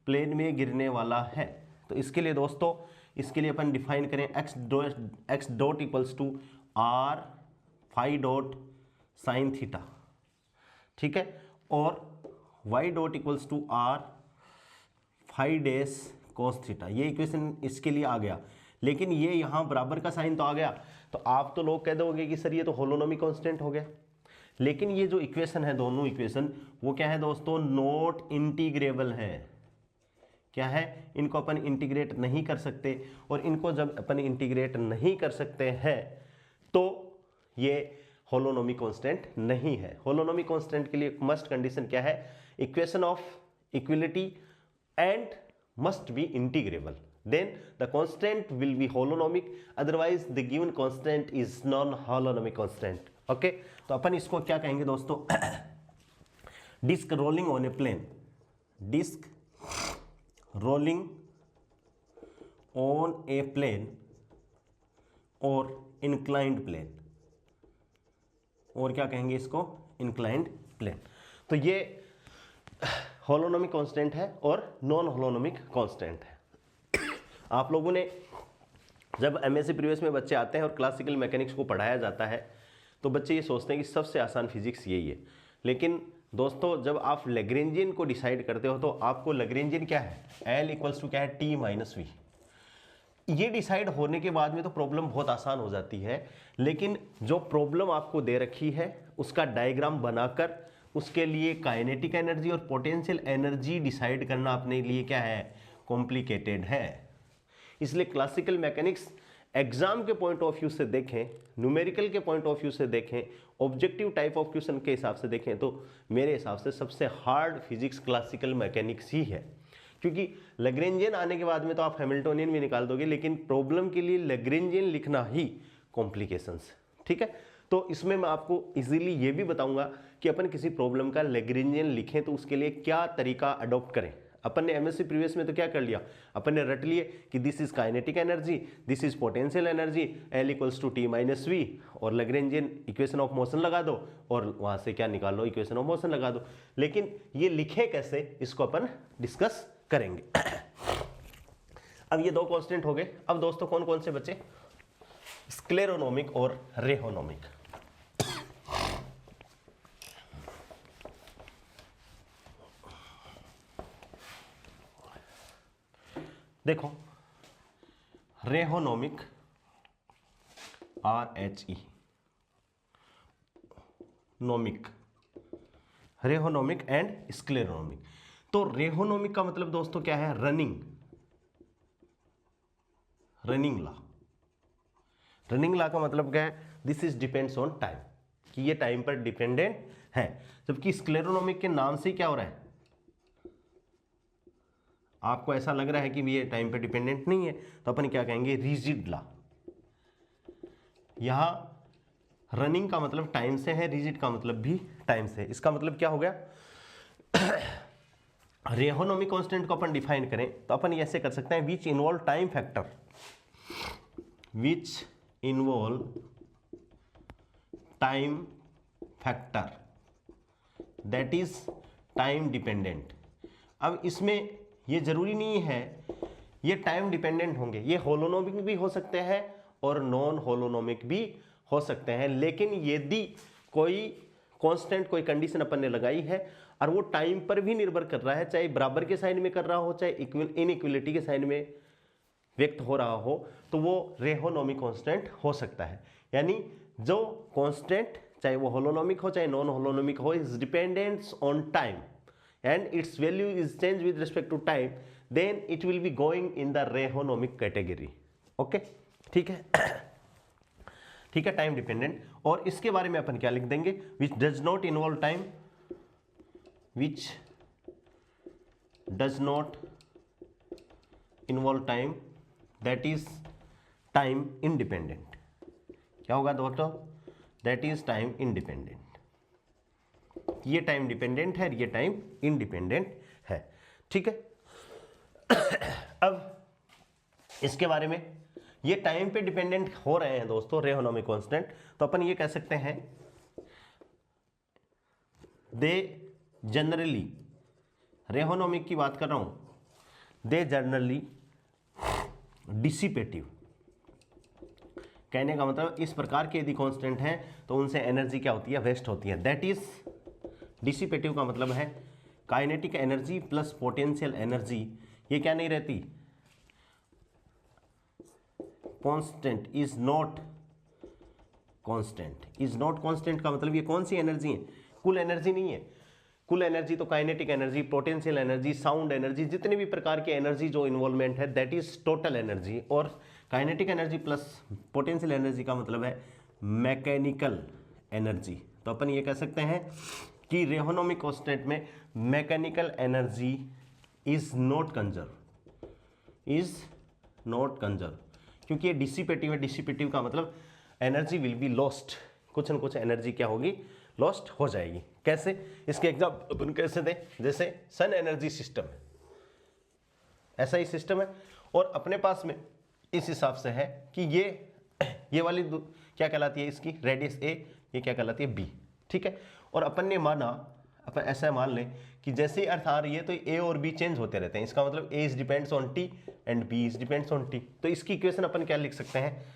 प्लेन में गिरने वाला है। तो इसके लिए दोस्तों, इसके लिए अपन डिफाइन करें x dot equals to R phi dot sine theta, ठीक है, और y dot equals to R phi dash cos theta. ये इक्वेशन इसके लिए आ गया। लेकिन ये यहाँ बराबर का साइन तो आ गया, तो आप तो लोग कह दोगे कि सर ये तो होलोनोमिक कांस्टेंट हो गया। लेकिन ये जो इक्वेशन है, दोनों इक्वेशन, वो क्या है दोस्तों, नॉट इंटीग्रेबल है। क्या है, इनको अपन इंटीग्रेट नहीं कर सकते, और इनको जब अपन इंटीग्रेट नहीं कर सकते हैं तो ये होलोनोमिक कांस्टेंट नहीं है। होलोनोमिक कांस्टेंट के लिए मस्ट कंडीशन क्या है, equation of equality and must be integrable, then the constant will be holonomic, otherwise the given constant is non-holonomic constant. Okay, तो अपन इसको क्या कहेंगे दोस्तों, disc rolling on a plane, disc rolling on a plane और inclined plane, और क्या कहेंगे इसको, इंक्लाइंड प्लेन। तो ये होलोनोमिक कांस्टेंट है और नॉन होलोनोमिक कांस्टेंट है। आप लोगों ने जब एमएससी प्रीवियस में बच्चे आते हैं और क्लासिकल मैकेनिक्स को पढ़ाया जाता है तो बच्चे ये सोचते हैं कि सबसे आसान फिजिक्स यही है। लेकिन दोस्तों, जब आप लैग्रेंजियन को डिसाइड करते हो तो आपको लैग्रेंजियन क्या है, L इक्वल्स टू क्या है, T माइनस वी। ये डिसाइड होने के बाद में तो प्रॉब्लम बहुत आसान हो जाती है। लेकिन जो प्रॉब्लम आपको दे रखी है उसका डायग्राम बनाकर उसके लिए काइनेटिक एनर्जी और पोटेंशियल एनर्जी डिसाइड करना अपने लिए क्या है, कॉम्प्लिकेटेड है। इसलिए क्लासिकल मैकेनिक्स एग्जाम के पॉइंट ऑफ व्यू से देखें, न्यूमेरिकल के पॉइंट ऑफ व्यू से देखें, ऑब्जेक्टिव टाइप ऑफ क्वेश्चन के हिसाब से देखें, तो मेरे हिसाब से सबसे हार्ड फिजिक्स क्लासिकल मैकेनिक्स ही है। क्योंकि लैग्रेंजियन आने के बाद में तो आप हैमिल्टोनियन भी निकाल दोगे, लेकिन प्रॉब्लम के लिए लैग्रेंजियन लिखना ही कॉम्प्लिकेशंस। ठीक है, तो इसमें मैं आपको इजीली ये भी बताऊंगा कि अपन किसी प्रॉब्लम का लैग्रेंजियन लिखें तो उसके लिए क्या तरीका अडॉप्ट करें। अपन ने एमएससी प्रीवियस में तो क्या कर लिया, अपन ने रट लिए कि this is kinetic energy, this is potential energy, L equals to T minus V, और लैग्रेंजियन इक्वेशन ऑफ मोशन लगा दो और वहां से क्या निकाल लो, इक्वेशन ऑफ मोशन लगा दो। लेकिन ये लिखे कैसे, इसको अपन डिस्कस करेंगे। अब ये दो कांस्टेंट हो गए। अब दोस्तों कौन कौन से बचे, स्क्लेरोनोमिक और रेहोनोमिक। देखो रेहोनोमिक RHE नोमिक, रेहोनोमिक एंड स्क्लेरोनोमिक। तो रेहोनोमिक का मतलब दोस्तों क्या है, रनिंग लॉ। रनिंग लॉ का मतलब क्या है, this is depends on time, कि ये टाइम पर डिपेंडेंट है। जबकि स्क्लेरोनोमिक के नाम से क्या हो रहा है, आपको ऐसा लग रहा है कि ये टाइम पे डिपेंडेंट नहीं है, तो अपन क्या कहेंगे, रिजिड लॉ। यहां रनिंग का मतलब टाइम से है, रिजिड का मतलब भी टाइम से है। इसका मतलब क्या हो गया, रेहोनोमिक कांस्टेंट को अपन डिफाइन करें तो अपन ऐसे कर सकते हैं, which involve time factor, which involve time factor that is time dependent. अब इसमें ये जरूरी नहीं है ये टाइम डिपेंडेंट होंगे, ये होलोनोमिक भी हो सकते हैं और नॉन होलोनोमिक भी हो सकते हैं। लेकिन यदि कोई कांस्टेंट, कोई कंडीशन अपन ने लगाई है और वो टाइम पर भी निर्भर कर रहा है, चाहे बराबर के साइन में कर रहा हो, चाहे इनइक्वलिटी के साइन में व्यक्त हो रहा हो, तो वो रेहोनोमिक कांस्टेंट हो सकता है। यानी जो कांस्टेंट चाहे वो होलोनोमिक हो चाहे नॉन होलोनोमिक हो, is dependents on time and its value is changed with respect to time, then it will be going in the रेहोनोमिक category. Okay, ठीक है, ठीक है, टाइम डिपेंडेंट। और इसके बारे में अपन क्या लिख देंगे, which does not involve time, which does not involve time, that is time independent. क्या होगा दोस्तों, दैट इज टाइम इंडिपेंडेंट। ये टाइम डिपेंडेंट है, ये टाइम इंडिपेंडेंट है। ठीक है, अब इसके बारे में, ये टाइम पे डिपेंडेंट हो रहे हैं दोस्तों रेहोनोमिक कांस्टेंट, तो अपन ये कह सकते हैं दे जनरली, रेहोनोमिक की बात कर रहा हूं, दे जनरली डिसिपेटिव। कहने का मतलब इस प्रकार के यदि कांस्टेंट हैं तो उनसे एनर्जी क्या होती है, वेस्ट होती है। दैट इज डिसिपेटिव का मतलब है kinetic energy plus potential energy, ये क्या नहीं रहती, constant, is not constant. Is not constant का मतलब ये कौन सी एनर्जी है, कुल एनर्जी नहीं है। कुल एनर्जी तो kinetic energy, potential energy, sound energy, जितने भी प्रकार की एनर्जी जो इन्वॉल्वमेंट है, दैट इज टोटल एनर्जी। और kinetic energy plus potential energy का मतलब है मैकेनिकल एनर्जी। तो अपन ये कह सकते हैं कि रेहोनोमिक कांस्टेंट में mechanical energy is not conserve, is not conserve, क्योंकि ये डिसिपेटिव है। डिसिपेटिव का मतलब एनर्जी विल बी लॉस्ट, कुछ न कुछ एनर्जी क्या होगी, लॉस्ट हो जाएगी। कैसे, इसके एग्जाम्पल अपन कैसे दें, जैसे सन एनर्जी सिस्टम है, ऐसा ही सिस्टम है, और अपने पास में इस हिसाब से है कि ये वाली क्या कहलाती है, इसकी रेडियस ए, ये क्या कहलाती है बी। ठीक है, और अपन ने माना, अपन ऐसा मान लें कि जैसे ही अर्थ आ रही है तो ए और बी चेंज होते रहते हैं। इसका मतलब A is depends on T and B is depends on T. तो इसकी इक्वेशन अपन क्या लिख सकते हैं,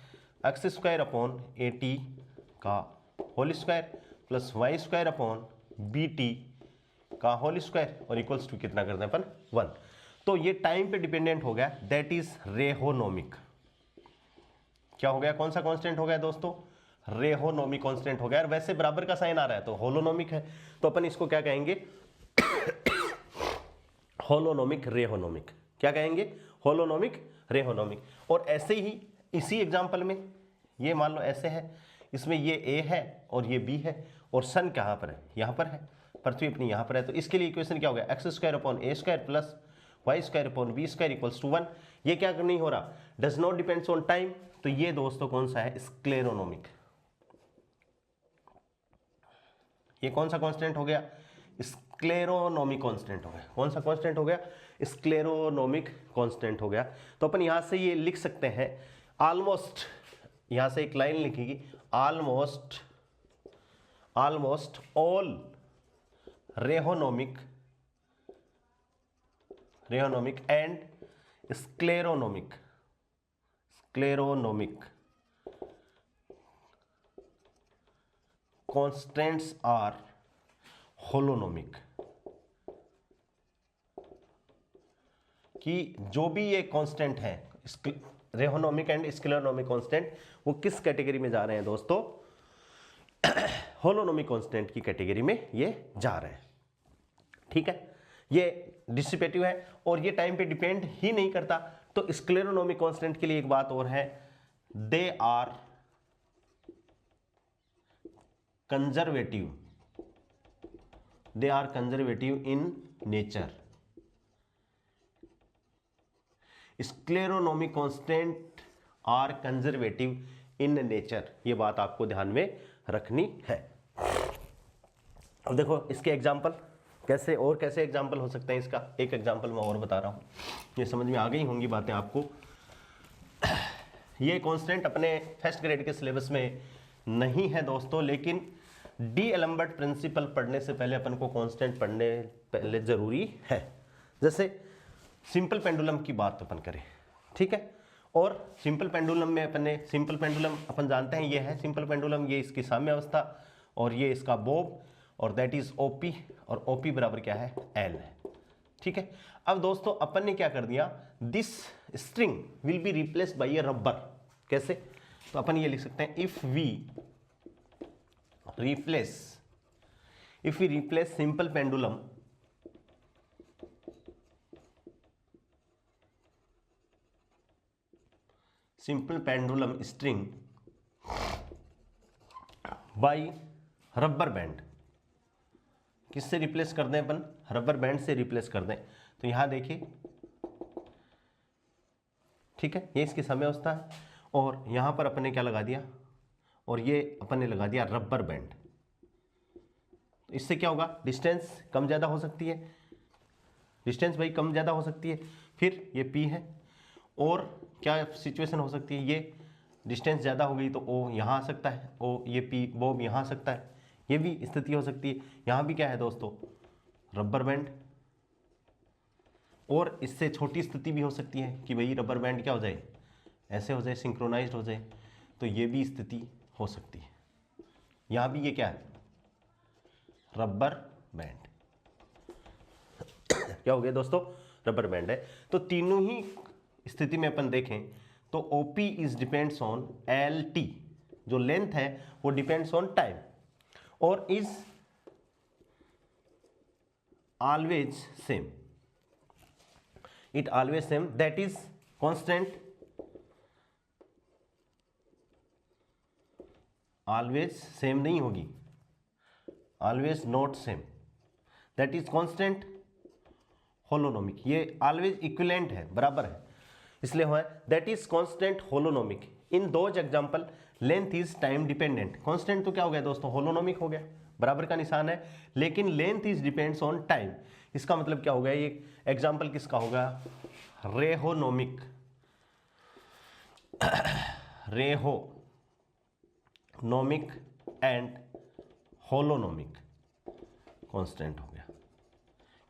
x square upon A T का whole square plus Y square upon B T का होल स्क्वायर और इक्वल्स टू कितना करते हैं अपन, 1। तो ये टाइम पे डिपेंडेंट हो गया, दैट इज रेहोनोमिक। क्या हो गया, कौन सा कांस्टेंट हो गया दोस्तों, रेहोनोमिक कांस्टेंट हो गया। और वैसे बराबर का साइन आ रहा है तो होलोनोमिक है, तो अपन इसको क्या कहेंगे, होलोनोमिक रेहोनोमिक। क्या कहेंगे, होलोनोमिक रेहोनोमिक। और ऐसे ही इसी एग्जाम्पल में ये मान लो ऐसे है, इसमें ये ए है और ये बी है और सन कहाँ पर है, यहाँ पर है, पृथ्वी अपनी यहाँ पर है। तो इसके लिए इक्वेशन क्या हो गया, X square upon A square plus Y square upon B square equals to 1। ये क्या नहीं हो रहा, does not depends on time. तो ये दोस्तों कौन सा है, स्क्लेरोनोमिक। ये कौन सा कांस्टेंट हो गया, स्क्लेरोनोमिक कांस्टेंट हो गया। कौन सा कांस्टेंट हो गया, स्क्लेरोनोमिक कांस्टेंट हो गया। तो अपन यहां से ये लिख सकते हैं ऑलमोस्ट, यहां से एक लाइन लिखेगी, almost all rheonomic and scleronomic constants are holonomic. कि जो भी ये कांस्टेंट है रेहोनोमिक एंड स्क्लेरोनोमिक कांस्टेंट, वो किस कैटेगरी में जा रहे हैं दोस्तों, होलोनोमिक कांस्टेंट की कैटेगरी में ये जा रहे हैं। ठीक है, ये डिसिपेटिव है और ये टाइम पे डिपेंड ही नहीं करता। तो स्क्लेरोनोमिक कांस्टेंट के लिए एक बात और है, they are conservative in nature. Scleronomic constant are conservative in nature, ये बात आपको ध्यान में रखनी है। अब देखो इसके एग्जाम्पल कैसे और कैसे एग्जाम्पल हो सकते हैं। इसका एक एग्जाम्पल मैं और बता रहा हूं, ये समझ में आ गई होंगी बातें आपको। ये कांस्टेंट अपने फर्स्ट ग्रेड के सिलेबस में नहीं है दोस्तों, लेकिन डी एलम्बर्ट प्रिंसिपल पढ़ने से पहले अपन को कांस्टेंट पढ़ने पहले जरूरी है। जैसे सिंपल पेंडुलम की बात अपन करें, ठीक है, और सिंपल पेंडुलम में सिंपल पेंडुलम अपन जानते हैं ये है सिंपल पेंडुलम, ये इसकी साम्य अवस्था और ये इसका बोब, और दैट इज ओपी, और ओपी बराबर क्या है, एल है। ठीक है, अब दोस्तों अपन ने क्या कर दिया, this string will be replaced by a rubber. कैसे, तो अपन ये लिख सकते हैं, if we replace simple pendulum string by rubber band. किससे रिप्लेस कर दें अपन, रबर बैंड से रिप्लेस कर दें। तो यहां देखिए, ठीक है, ये इसकी समय अवस्था है और यहां पर अपन ने क्या लगा दिया, और ये अपन ने लगा दिया रबर बैंड। तो इससे क्या होगा, डिस्टेंस कम ज़्यादा हो सकती है, डिस्टेंस भाई कम ज़्यादा हो सकती है। फिर ये P है, और क्या सिचुएशन हो सकती है, ये डिस्टेंस ज़्यादा हो गई तो O यहाँ आ सकता है, O ये P बॉब यहाँ आ सकता है, ये भी स्थिति हो सकती है। यहाँ भी क्या है दोस्तों, रबर बैंड। और इससे छोटी स्थिति भी हो सकती है कि भाई रबर बैंड क्या हो जाए, ऐसे हो जाए, सिंक्रोनाइज्ड हो जाए, तो ये भी स्थिति हो सकती है। यहाँ भी ये क्या है, रबर बैंड। क्या हो गया दोस्तों, रबर बैंड है। तो तीनों ही स्थिति में अपन देखें तो OP is depends on LT, जो लेंथ है वो डिपेंड्स ऑन टाइम, और is always same, it always same, that is constant always same नहीं होगी, always not same, that is constant holonomic. ये ऑलवेज इक्विवेलेंट है, बराबर है, इसलिए हुआ है that is constant holonomic. In those example length is time dependent. Constant तो क्या हो गया दोस्तों, होलोनोमिक हो गया, बराबर का निशान है, लेकिन length is depends on time. इसका मतलब क्या हो गया, ये एग्जांपल किसका होगा, रेहोनोमिक, रेहोनोमिक एंड होलोनोमिक कांस्टेंट हो गया।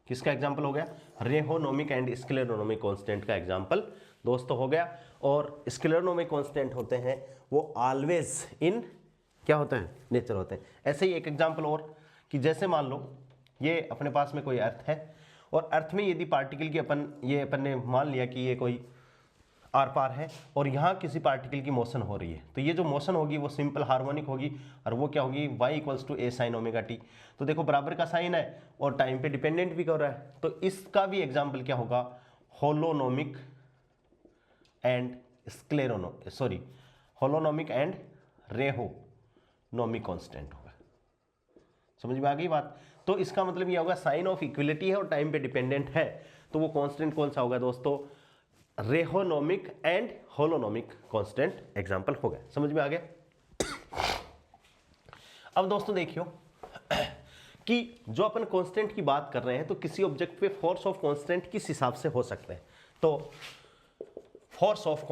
किसका एग्जांपल हो गया, रेहोनोमिक एंड स्क्लेरोनोमिक कांस्टेंट का एग्जांपल दोस्तों हो गया। और स्क्लेरोनोमिक कांस्टेंट होते हैं वो ऑलवेज इन क्या होते हैं, नेचर होते हैं। ऐसे ही एक एग्जांपल और, कि जैसे मान लो ये अपने पास में कोई अर्थ है, और अर्थ में यदि पार्टिकल की अपन ने मान लिया कि ये कोई आर पार है, और यहाँ किसी पार्टिकल की मोशन हो रही है, तो ये जो मोशन होगी वो सिंपल हार्मोनिक होगी, और वो क्या होगी, y equals to a sin omega t। तो देखो बराबर का साइन है और टाइम पे डिपेंडेंट भी कर रहा है, तो इसका भी एग्जाम्पल क्या होगा, holonomic and holonomic and रेहोनोमिक constant होगा। समझ में आ गई बात। तो इसका मतलब ये होगा साइन ऑफ इक्विलिटी है और टाइम पे डिपेंडेंट है, तो वो कांस्टेंट कौन सा होगा दोस्तों, रेहोनोमिक एंड होलोनोमिक कांस्टेंट एग्जांपल हो गया। समझ में आ गया। अब दोस्तों देखियो कि जो अपन कांस्टेंट की बात कर रहे हैं तो किसी ऑब्जेक्ट पे फोर्स ऑफ कांस्टेंट किस हिसाब से हो सकते हैं। तो फोर्स ऑफ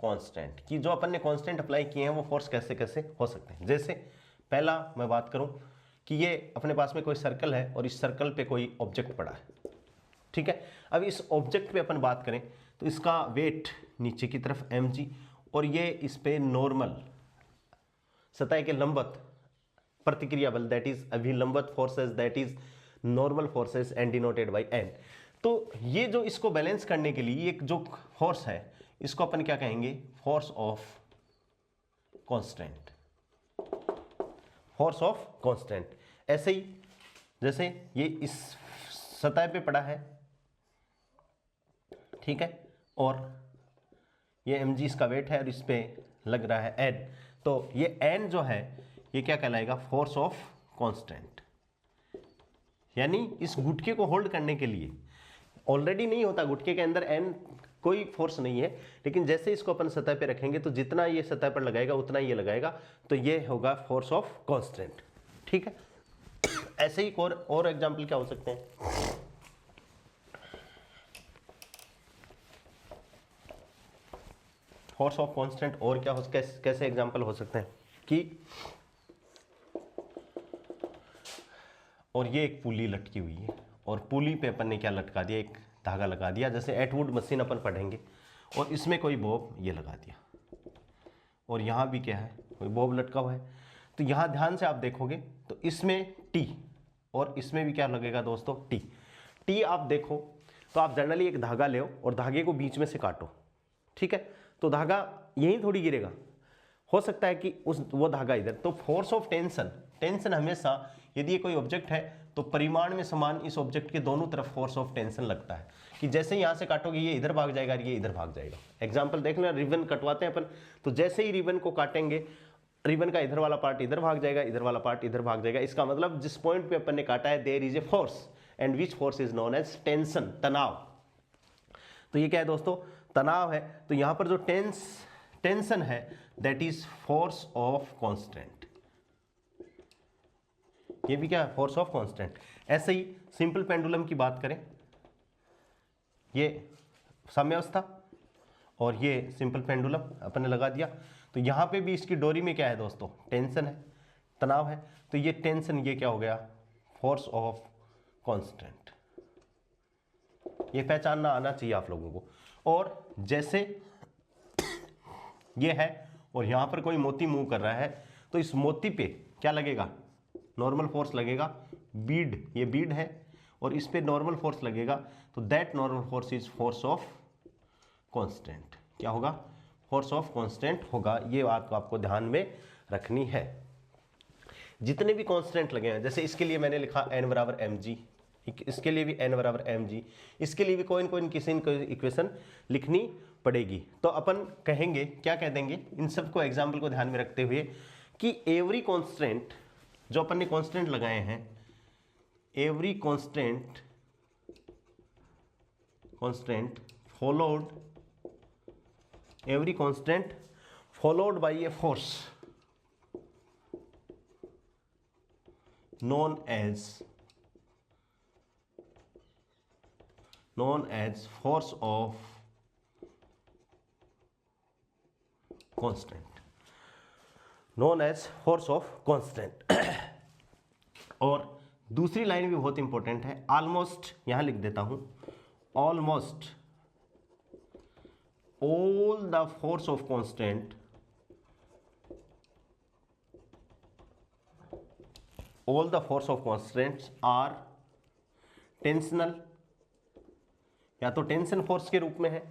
कांस्टेंट की जो अपन ने कांस्टेंट अप्लाई किए हैं वो फोर्स कैसे कैसे हो सकते हैं। जैसे पहला मैं बात करूं कि ये अपने पास में कोई सर्कल है और इस सर्कल पे कोई ऑब्जेक्ट पड़ा है, ठीक है। अब इस ऑब्जेक्ट पे अपन बात करें तो इसका वेट नीचे की तरफ mg और ये इस पे नॉर्मल सतह के लंबवत प्रतिक्रिया बल दैट इज अभिलंबवत forces that is normal forces and denoted by n। तो ये जो इसको बैलेंस करने के लिए एक जो फोर्स है इसको अपन क्या कहेंगे, फोर्स ऑफ कांस्टेंट। ऐसे ही जैसे ये इस सतह पे पड़ा है, ठीक है, और ये mg इसका वेट है और इस पे लग रहा है n, तो ये n जो है ये क्या कहलाएगा, फोर्स ऑफ कांस्टेंट। यानी इस गुटके को होल्ड करने के लिए ऑलरेडी नहीं होता, गुटके के अंदर n कोई फोर्स नहीं है, लेकिन जैसे इसको अपन सतह पे रखेंगे तो जितना ये सतह पर लगाएगा उतना ये लगाएगा, तो ये होगा फोर्स ऑफ कांस्टेंट, ठीक है। ऐसे ही और एग्जांपल क्या हो सकते हैं, फोर्स ऑफ कांस्टेंट और क्या कैसे एग्जांपल हो सकते हैं कि और ये एक पुली लटकी हुई है और पुली पे अपन ने क्या लटका दिया, एक धागा लगा दिया, जैसे एटवुड मशीन अपन पढ़ेंगे, और इसमें कोई बॉब ये लगा दिया और यहाँ भी क्या है, कोई बॉब लटका हुआ है। तो यहाँ ध्यान से आप देखोगे तो इसमें टी और इसमें भी क्या लगेगा दोस्तों, टी आप देखो तो आप जनरली एक धागा ले और धागे को बीच में से काटो, ठीक है, तो धागा यहीं थोड़ी गिरेगा, हो सकता है कि वो धागा इधर। तो फोर्स ऑफ टेंशन हमेशा यदि ये कोई ऑब्जेक्ट है तो परिमाण में समान इस ऑब्जेक्ट के दोनों तरफ फोर्स ऑफ टेंशन लगता है, कि जैसे यहां से काटोगे ये इधर भाग जाएगा और ये इधर भाग जाएगा। एग्जांपल देख लेना, रिबन कटवाते हैं अपन, तो जैसे ही रिबन को काटेंगे रिबन का इधर वाला पार्ट इधर भाग जाएगा, इधर वाला पार्ट इधर भाग जाएगा। इसका मतलब जिस पॉइंट पे अपन ने काटा है there is a force and which force is known as tension, तनाव। तो ये क्या है दोस्तों, तनाव है। तो यहां पर जो टेंशन है that is force of constant, ये भी क्या है, फोर्स ऑफ कांस्टेंट। ऐसे ही सिंपल पेंडुलम की बात करें, ये साम्यावस्था और ये सिंपल पेंडुलम अपन ने लगा दिया, तो यहां पे भी इसकी डोरी में क्या है दोस्तों, टेंशन है, तनाव है। तो ये टेंशन ये क्या हो गया, फोर्स ऑफ कांस्टेंट। ये पहचानना आना चाहिए आप लोगों को। और जैसे ये है और यहां पर कोई मोती मूव कर रहा है तो इस मोती पे क्या लगेगा, नॉर्मल फोर्स लगेगा, बीड, ये बीड है और इस पे नॉर्मल फोर्स लगेगा, तो that normal force is force of constant. क्या होगा, फोर्स ऑफ कांस्टेंट होगा। ये बात को आपको ध्यान में रखनी है। जितने भी कांस्टेंट लगे हैं, जैसे इसके लिए मैंने लिखा n बराबर mg, इसके लिए भी n बराबर mg, इसके लिए भी कोई न कोई किसी न कोई इक्वेशन लिखनी पड़ेगी। तो अपन कहेंगे, क्या कह देंगे, इन सबको एग्जाम्पल को ध्यान में रखते हुए कि एवरी कांस्टेंट जो अपन ने कांस्टेंट लगाए हैं, every constant followed by a force known as force of constant, और दूसरी लाइन भी बहुत इंपॉर्टेंट है, ऑलमोस्ट, यहां लिख देता हूं, almost all the force of constant are tensional, या तो टेंशन फोर्स के रूप में है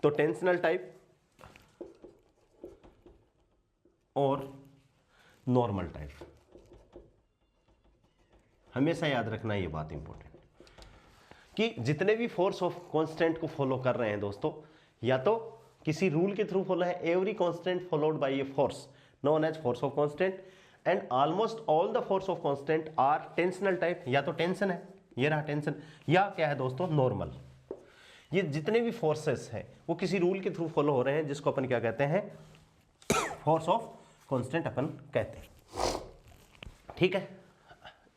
तो टेंशनल टाइप और नॉर्मल टाइप। हमेशा याद रखना ये बात इंपॉर्टेंट। कि जितने भी फोर्स ऑफ कांस्टेंट को फॉलो कर रहे हैं दोस्तों, या तो किसी रूल के थ्रू फॉलो है, every constant followed by a force known as force of constant, and almost all the force of constant R tensional type, या तो टेंशन है, ये रहा टेंशन, या क्या है दोस्तों नॉर्मल। ये जितने भी फोर्सेस हैं वो किसी रूल के थ्रू फॉलो हो रहे हैं, जिसको अपन क्या कहते हैं, फोर्स ऑफ कांस्टेंट अपन कहते हैं। ठीक है,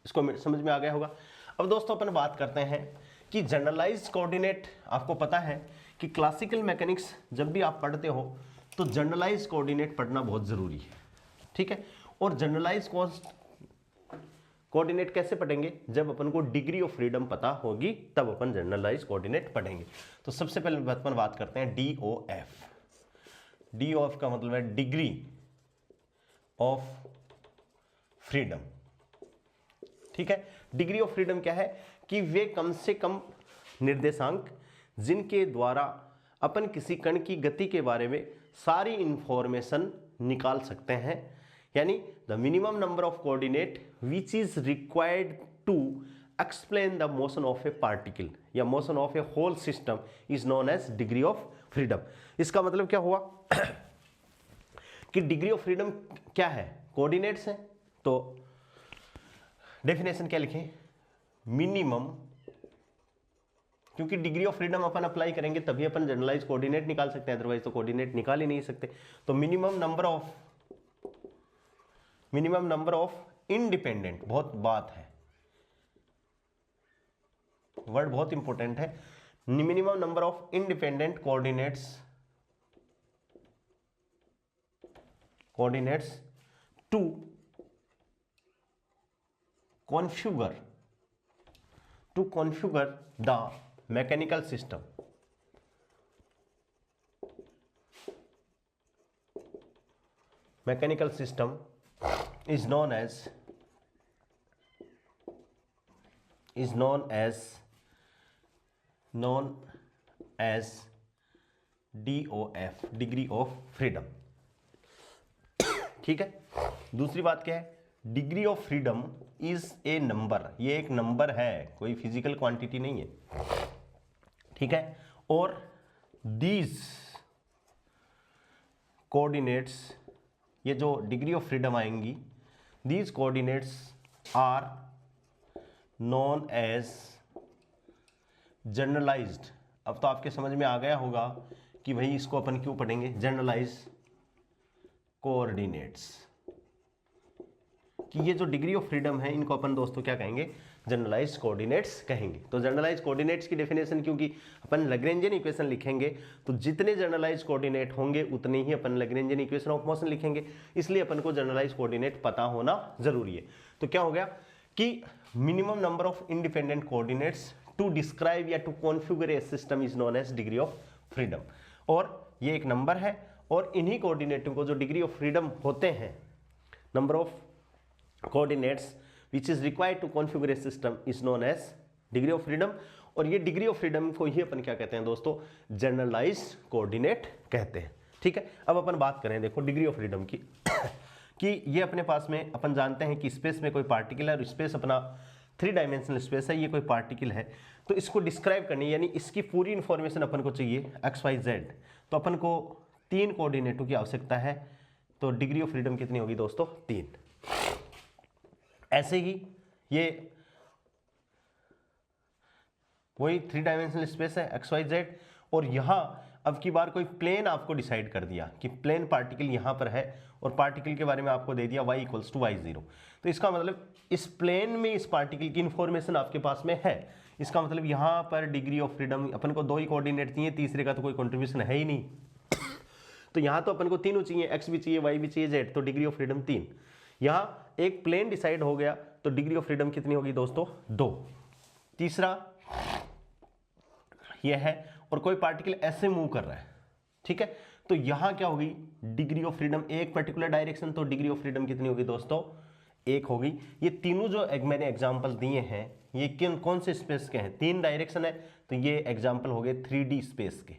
इसको समझ में आ गया होगा। अब दोस्तों अपन बात करते हैं कि जनरलाइज्ड कोऑर्डिनेट, आपको पता है कि क्लासिकल मैकेनिक्स जब भी आप पढ़ते हो तो जनरलाइज्ड कोऑर्डिनेट पढ़ना बहुत जरूरी है। ठीक है, और जनरलाइज्ड कोऑर्डिनेट कैसे पढ़ेंगे, जब अपन को डिग्री ऑफ फ्रीडम पता होगी तब अपन जनरलाइज्ड कोऑर्डिनेट पढ़ेंगे। तो सबसे पहले अपन बात करते हैं DOF। DOF का मतलब है डिग्री ऑफ फ्रीडम। ठीक है, डिग्री ऑफ फ्रीडम क्या है कि वे कम से कम निर्देशांक जिनके द्वारा अपन किसी कण की गति के बारे में सारी इंफॉर्मेशन निकाल सकते हैं, यानी the minimum number of coordinate which is required to explain the motion of a particle या motion of a whole system is known as degree of freedom. इसका मतलब क्या हुआ कि डिग्री ऑफ फ्रीडम क्या है, कोऑर्डिनेट्स हैं, तो डेफिनेशन क्या लिखें, मिनिमम, क्योंकि degree of freedom upon apply करेंगे तभी अपन जनरलाइज कोऑर्डिनेट निकाल सकते हैं, अदरवाइज तो कोऑर्डिनेट निकाल ही नहीं सकते। तो मिनिमम नंबर ऑफ इंडिपेंडेंट, बहुत बात है, वर्ड बहुत इंपॉर्टेंट है, minimum number of independent coordinates to configure the mechanical system is known as DOF, degree of freedom. ठीक है, दूसरी बात क्या है, degree of freedom is a number, ये एक नंबर है, कोई फिजिकल क्वांटिटी नहीं है। ठीक है, और दीज कोऑर्डिनेट्स, ये जो डिग्री ऑफ फ्रीडम आएंगी, these coordinates are known as generalised. अब तो आपके समझ में आ गया होगा कि भाई इसको अपन क्यों पढ़ेंगे, जनरलाइज्ड कोऑर्डिनेट्स, कि ये जो डिग्री ऑफ फ्रीडम है इनको अपन दोस्तों क्या कहेंगे, जनरलाइज्ड कोऑर्डिनेट्स कहेंगे। तो जनरलाइज्ड कोऑर्डिनेट्स की डेफिनेशन, क्योंकि अपन लैग्रेंजियन इक्वेशन लिखेंगे तो जितने जनरलाइज्ड कोऑर्डिनेट होंगे उतने ही अपन लैग्रेंजियन इक्वेशन ऑफ मोशन लिखेंगे, इसलिए अपन को जनरलाइज्ड कोऑर्डिनेट पता होना जरूरी है। तो क्या हो गया कि minimum number of independent coordinates to describe या to configure a system is known as degree of freedom, और ये एक नंबर है, और इन्हीं कोऑर्डिनेटों को जो डिग्री ऑफ फ्रीडम होते हैं, number of coordinates which is required to configure a system is known as degree of freedom, और ये डिग्री ऑफ फ्रीडम को ही अपन क्या कहते हैं दोस्तों, जनरलाइज्ड कोऑर्डिनेट कहते हैं। ठीक है, अब अपन बात करें देखो डिग्री ऑफ फ्रीडम की कि ये अपने पास में अपन जानते हैं कि स्पेस में कोई पार्टिकल है, और स्पेस अपना 3 डायमेंशनल स्पेस है, ये कोई पार्टिकल है, तो इसको डिस्क्राइब करनी, यानी इसकी पूरी इंफॉर्मेशन अपन को चाहिए XYZ, तो अपन को 3 कोऑर्डिनेटों की आवश्यकता है। तो डिग्री ऑफ फ्रीडम कितनी होगी दोस्तों, 3। ऐसे ही ये वही 3 डायमेंशनल स्पेस है XYZ, और यहां अब की बार कोई प्लेन आपको डिसाइड कर दिया कि प्लेन पार्टिकल यहां पर है, और पार्टिकल के बारे में आपको दे दिया y = y0, तो इसका मतलब इस प्लेन में इस पार्टिकल की इंफॉर्मेशन आपके पास में है। इसका मतलब यहां पर डिग्री ऑफ फ्रीडम, अपन को 2 ही कोऑर्डिनेट चाहिए, तीसरे का तो कोई कंट्रीब्यूशन है ही नहीं, तो यहां तो अपन को तीनों चाहिए, x भी चाहिए, y भी चाहिए, z, तो डिग्री ऑफ फ्रीडम 3। यहां एक प्लेन डिसाइड हो गया तो डिग्री ऑफ फ्रीडम कितनी होगी दोस्तों, 2। तीसरा यह है, और कोई पार्टिकल ऐसे मूव कर रहा है, ठीक है, तो यहां क्या होगी डिग्री ऑफ फ्रीडम, एक पर्टिकुलर डायरेक्शन, तो डिग्री ऑफ फ्रीडम कितनी होगी दोस्तों, 1 होगी। ये तीनों जो मैंने एग्जांपल दिए हैं ये कौन से स्पेस के हैं, 3 डायरेक्शन है, तो ये एग्जांपल हो गए 3D स्पेस के।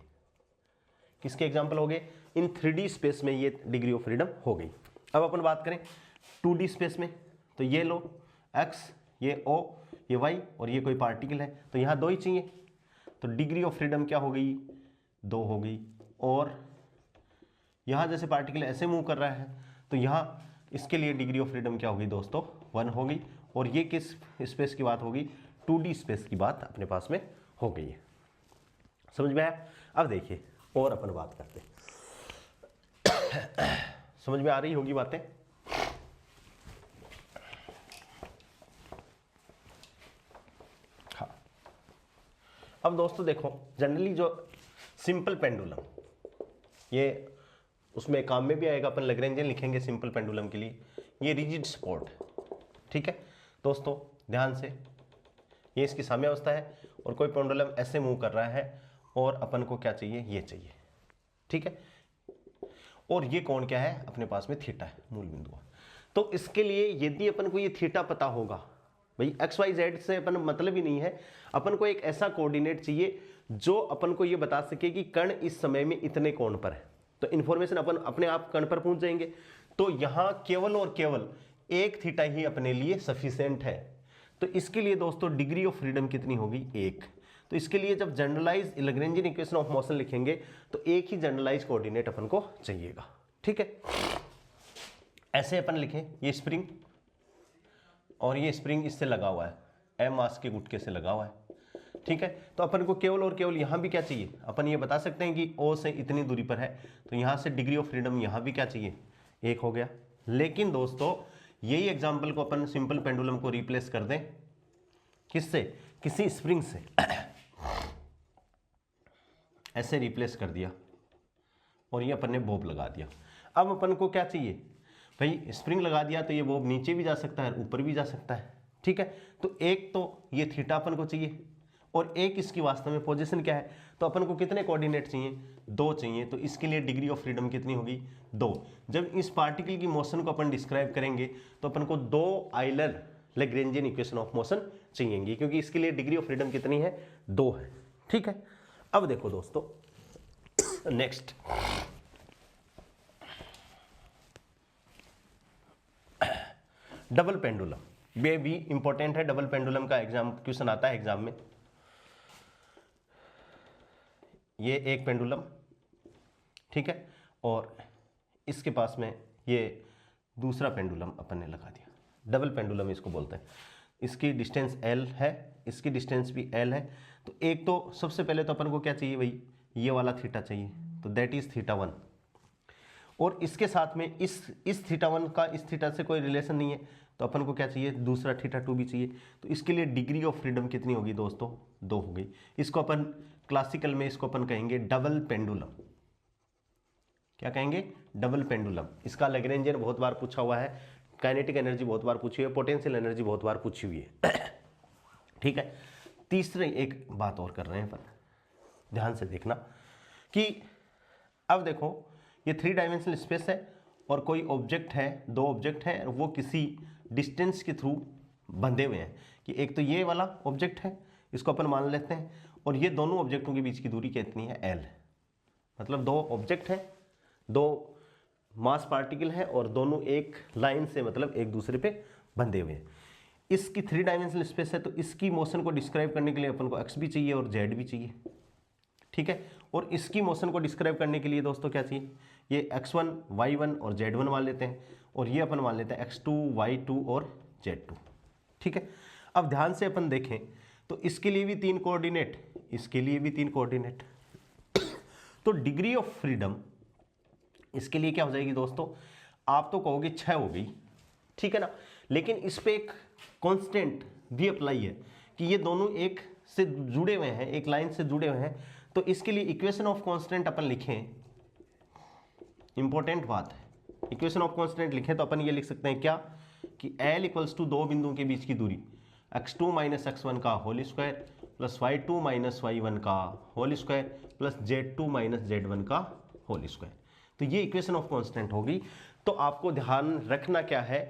किसके एग्जांपल हो गए, इन 3D स्पेस में ये डिग्री ऑफ फ्रीडम हो गई। अब अपन बात करें 2D स्पेस में, तो ये लो x, ये O, ये y और ये कोई पार्टिकल है, तो यहाँ 2 ही चाहिए, तो डिग्री ऑफ फ्रीडम क्या हो गई, 2 हो गई। और यहाँ जैसे पार्टिकल ऐसे मूव कर रहा है तो यहाँ इसके लिए डिग्री ऑफ फ्रीडम क्या होगी दोस्तों, 1 होगी। और ये किस स्पेस की बात होगी, 2D स्पेस की बात अपने पास में हो गई है। समझ में आया? अब देखिए और अपन बात करते हैं। समझ में आ रही होगी बातें? हाँ। अब दोस्तों देखो, जनरली जो सिंपल पेंडुलम, ये उसमें काम में भी आएगा, अपन लैग्रेंजियन लिखेंगे सिंपल पेंडुलम के लिए। ये रिजिड सपोर्ट, ठीक है दोस्तों, ध्यान से, ये इसकी साम्यावस्था है और कोई पेंडुलम ऐसे मूव कर रहा है और अपन को क्या चाहिए, ये चाहिए, ठीक है। और ये कोण क्या है, अपने पास में थीटा है, मूल बिंदु। तो इसके लिए यदि अपन को ये थीटा पता होगा, भाई एक्स वाई जेड से अपन मतलब ही नहीं है, अपन को एक ऐसा कोऑर्डिनेट चाहिए जो अपन को ये बता सके कि कण इस समय में इतने कोण पर है। तो इन्फॉर्मेशन अपन अपने आप कण पर पहुंच जाएंगे। तो यहां केवल और केवल एक थीटा ही अपने लिए सफिशिएंट है। तो इसके लिए दोस्तों डिग्री ऑफ फ्रीडम कितनी होगी, 1। तो इसके लिए जब generalise Lagrangian equation of motion लिखेंगे तो एक ही जनरलाइज कोऑर्डिनेट अपन को चाहिएगा, ठीक है। ऐसे अपन लिखें, ये स्प्रिंग और ये स्प्रिंग इससे लगा हुआ है, एम मास के गुटके से लगा हुआ है, ठीक है। तो अपन को केवल और केवल यहां भी क्या चाहिए, अपन ये बता सकते हैं कि ओ से इतनी दूरी पर है, तो यहां से डिग्री ऑफ फ्रीडम यहां भी क्या चाहिए, 1 हो गया। लेकिन दोस्तों यही एग्जाम्पल को अपन सिंपल पेंडुलम को रिप्लेस कर दें, किससे, किसी स्प्रिंग से ऐसे रिप्लेस कर दिया और ये अपन ने बॉब लगा दिया। अब अपन को क्या चाहिए भाई, स्प्रिंग लगा दिया तो ये बॉब नीचे भी जा सकता है, ऊपर भी जा सकता है, ठीक है। तो एक तो ये थीटा अपन को चाहिए और एक इसकी वास्तव में पोजीशन क्या है, तो अपन को कितने कोऑर्डिनेट चाहिए, 2 चाहिए। तो इसके लिए डिग्री ऑफ फ्रीडम कितनी होगी, 2। जब इस पार्टिकल की मोशन को अपन डिस्क्राइब करेंगे तो अपन को 2 Euler Lagrangian equation of motion चाहिएंगी, क्योंकि इसके लिए डिग्री ऑफ फ्रीडम कितनी है, 2 है, ठीक है। अब देखो दोस्तों नेक्स्ट, डबल पेंडुलम, ये भी इंपॉर्टेंट है। डबल पेंडुलम का एग्जाम क्वेश्चन आता है एग्जाम में। ये एक पेंडुलम, ठीक है, और इसके पास में ये दूसरा पेंडुलम अपन ने लगा दिया, डबल पेंडुलम इसको बोलते हैं। इसकी डिस्टेंस L है, इसकी डिस्टेंस भी L है। तो एक तो सबसे पहले तो अपन को क्या चाहिए भाई, ये वाला थीटा चाहिए, तो दैट इज θ1। और इसके साथ में इस θ1 का इस थीटा से कोई रिलेशन नहीं है, तो अपन को क्या चाहिए, दूसरा θ2 भी चाहिए। तो इसके लिए डिग्री ऑफ फ्रीडम कितनी होगी दोस्तों, 2 हो गई। इसको अपन क्लासिकल में इसको अपन कहेंगे डबल पेंडुलम। क्या कहेंगे, डबल पेंडुलम। इसका लैग्रेंजियन बहुत बार पूछा हुआ है, काइनेटिक एनर्जी बहुत बार पूछी हुई है, पोटेंशियल एनर्जी बहुत बार पूछी हुई है, ठीक है। तीसरे एक बात और कर रहे हैं अपन, ध्यान से देखना कि अब देखो ये 3 डायमेंशनल स्पेस है और कोई ऑब्जेक्ट है, 2 ऑब्जेक्ट हैं, वो किसी डिस्टेंस के थ्रू बंधे हुए हैं। कि एक तो ये वाला ऑब्जेक्ट है, इसको अपन मान लेते हैं, और ये दोनों ऑब्जेक्टों के बीच की दूरी कितनी है, L। मतलब 2 ऑब्जेक्ट हैं, 2 मास पार्टिकल है और दोनों एक लाइन से मतलब एक दूसरे पे बंधे हुए हैं। इसकी 3 डायमेंशनल स्पेस है, तो इसकी मोशन को डिस्क्राइब करने के लिए अपन को x भी चाहिए और z भी चाहिए, ठीक है। और इसकी मोशन को डिस्क्राइब करने के लिए दोस्तों क्या चाहिए, ये x1 y1 और z1 मान लेते हैं, और ये अपन मान लेते हैं x2 y2 और z2, ठीक है। अब ध्यान से अपन देखें तो इसके लिए भी 3 कोऑर्डिनेट, इसके लिए भी 3 कोऑर्डिनेट। तो डिग्री ऑफ फ्रीडम इसके लिए क्या हो जाएगी दोस्तों, आप तो कहोगे 6 हो गई, ठीक है ना। लेकिन इस पे एक कांस्टेंट भी अप्लाई है कि ये दोनों एक से जुड़े हुए हैं, एक लाइन से जुड़े हुए हैं। तो इसके लिए इक्वेशन ऑफ कांस्टेंट अपन लिखें, इंपॉर्टेंट बात है, इक्वेशन ऑफ कांस्टेंट लिखें तो अपन ये लिख सकते हैं क्या, कि L इक्वल्स टू 2 बिंदुओं के बीच की दूरी x2 माइनस x1 का whole square plus y2 minus y1 का whole square plus z2 minus z1 का होल स्क्वायर। तो ये इक्वेशन ऑफ कांस्टेंट होगी। तो आपको ध्यान रखना क्या है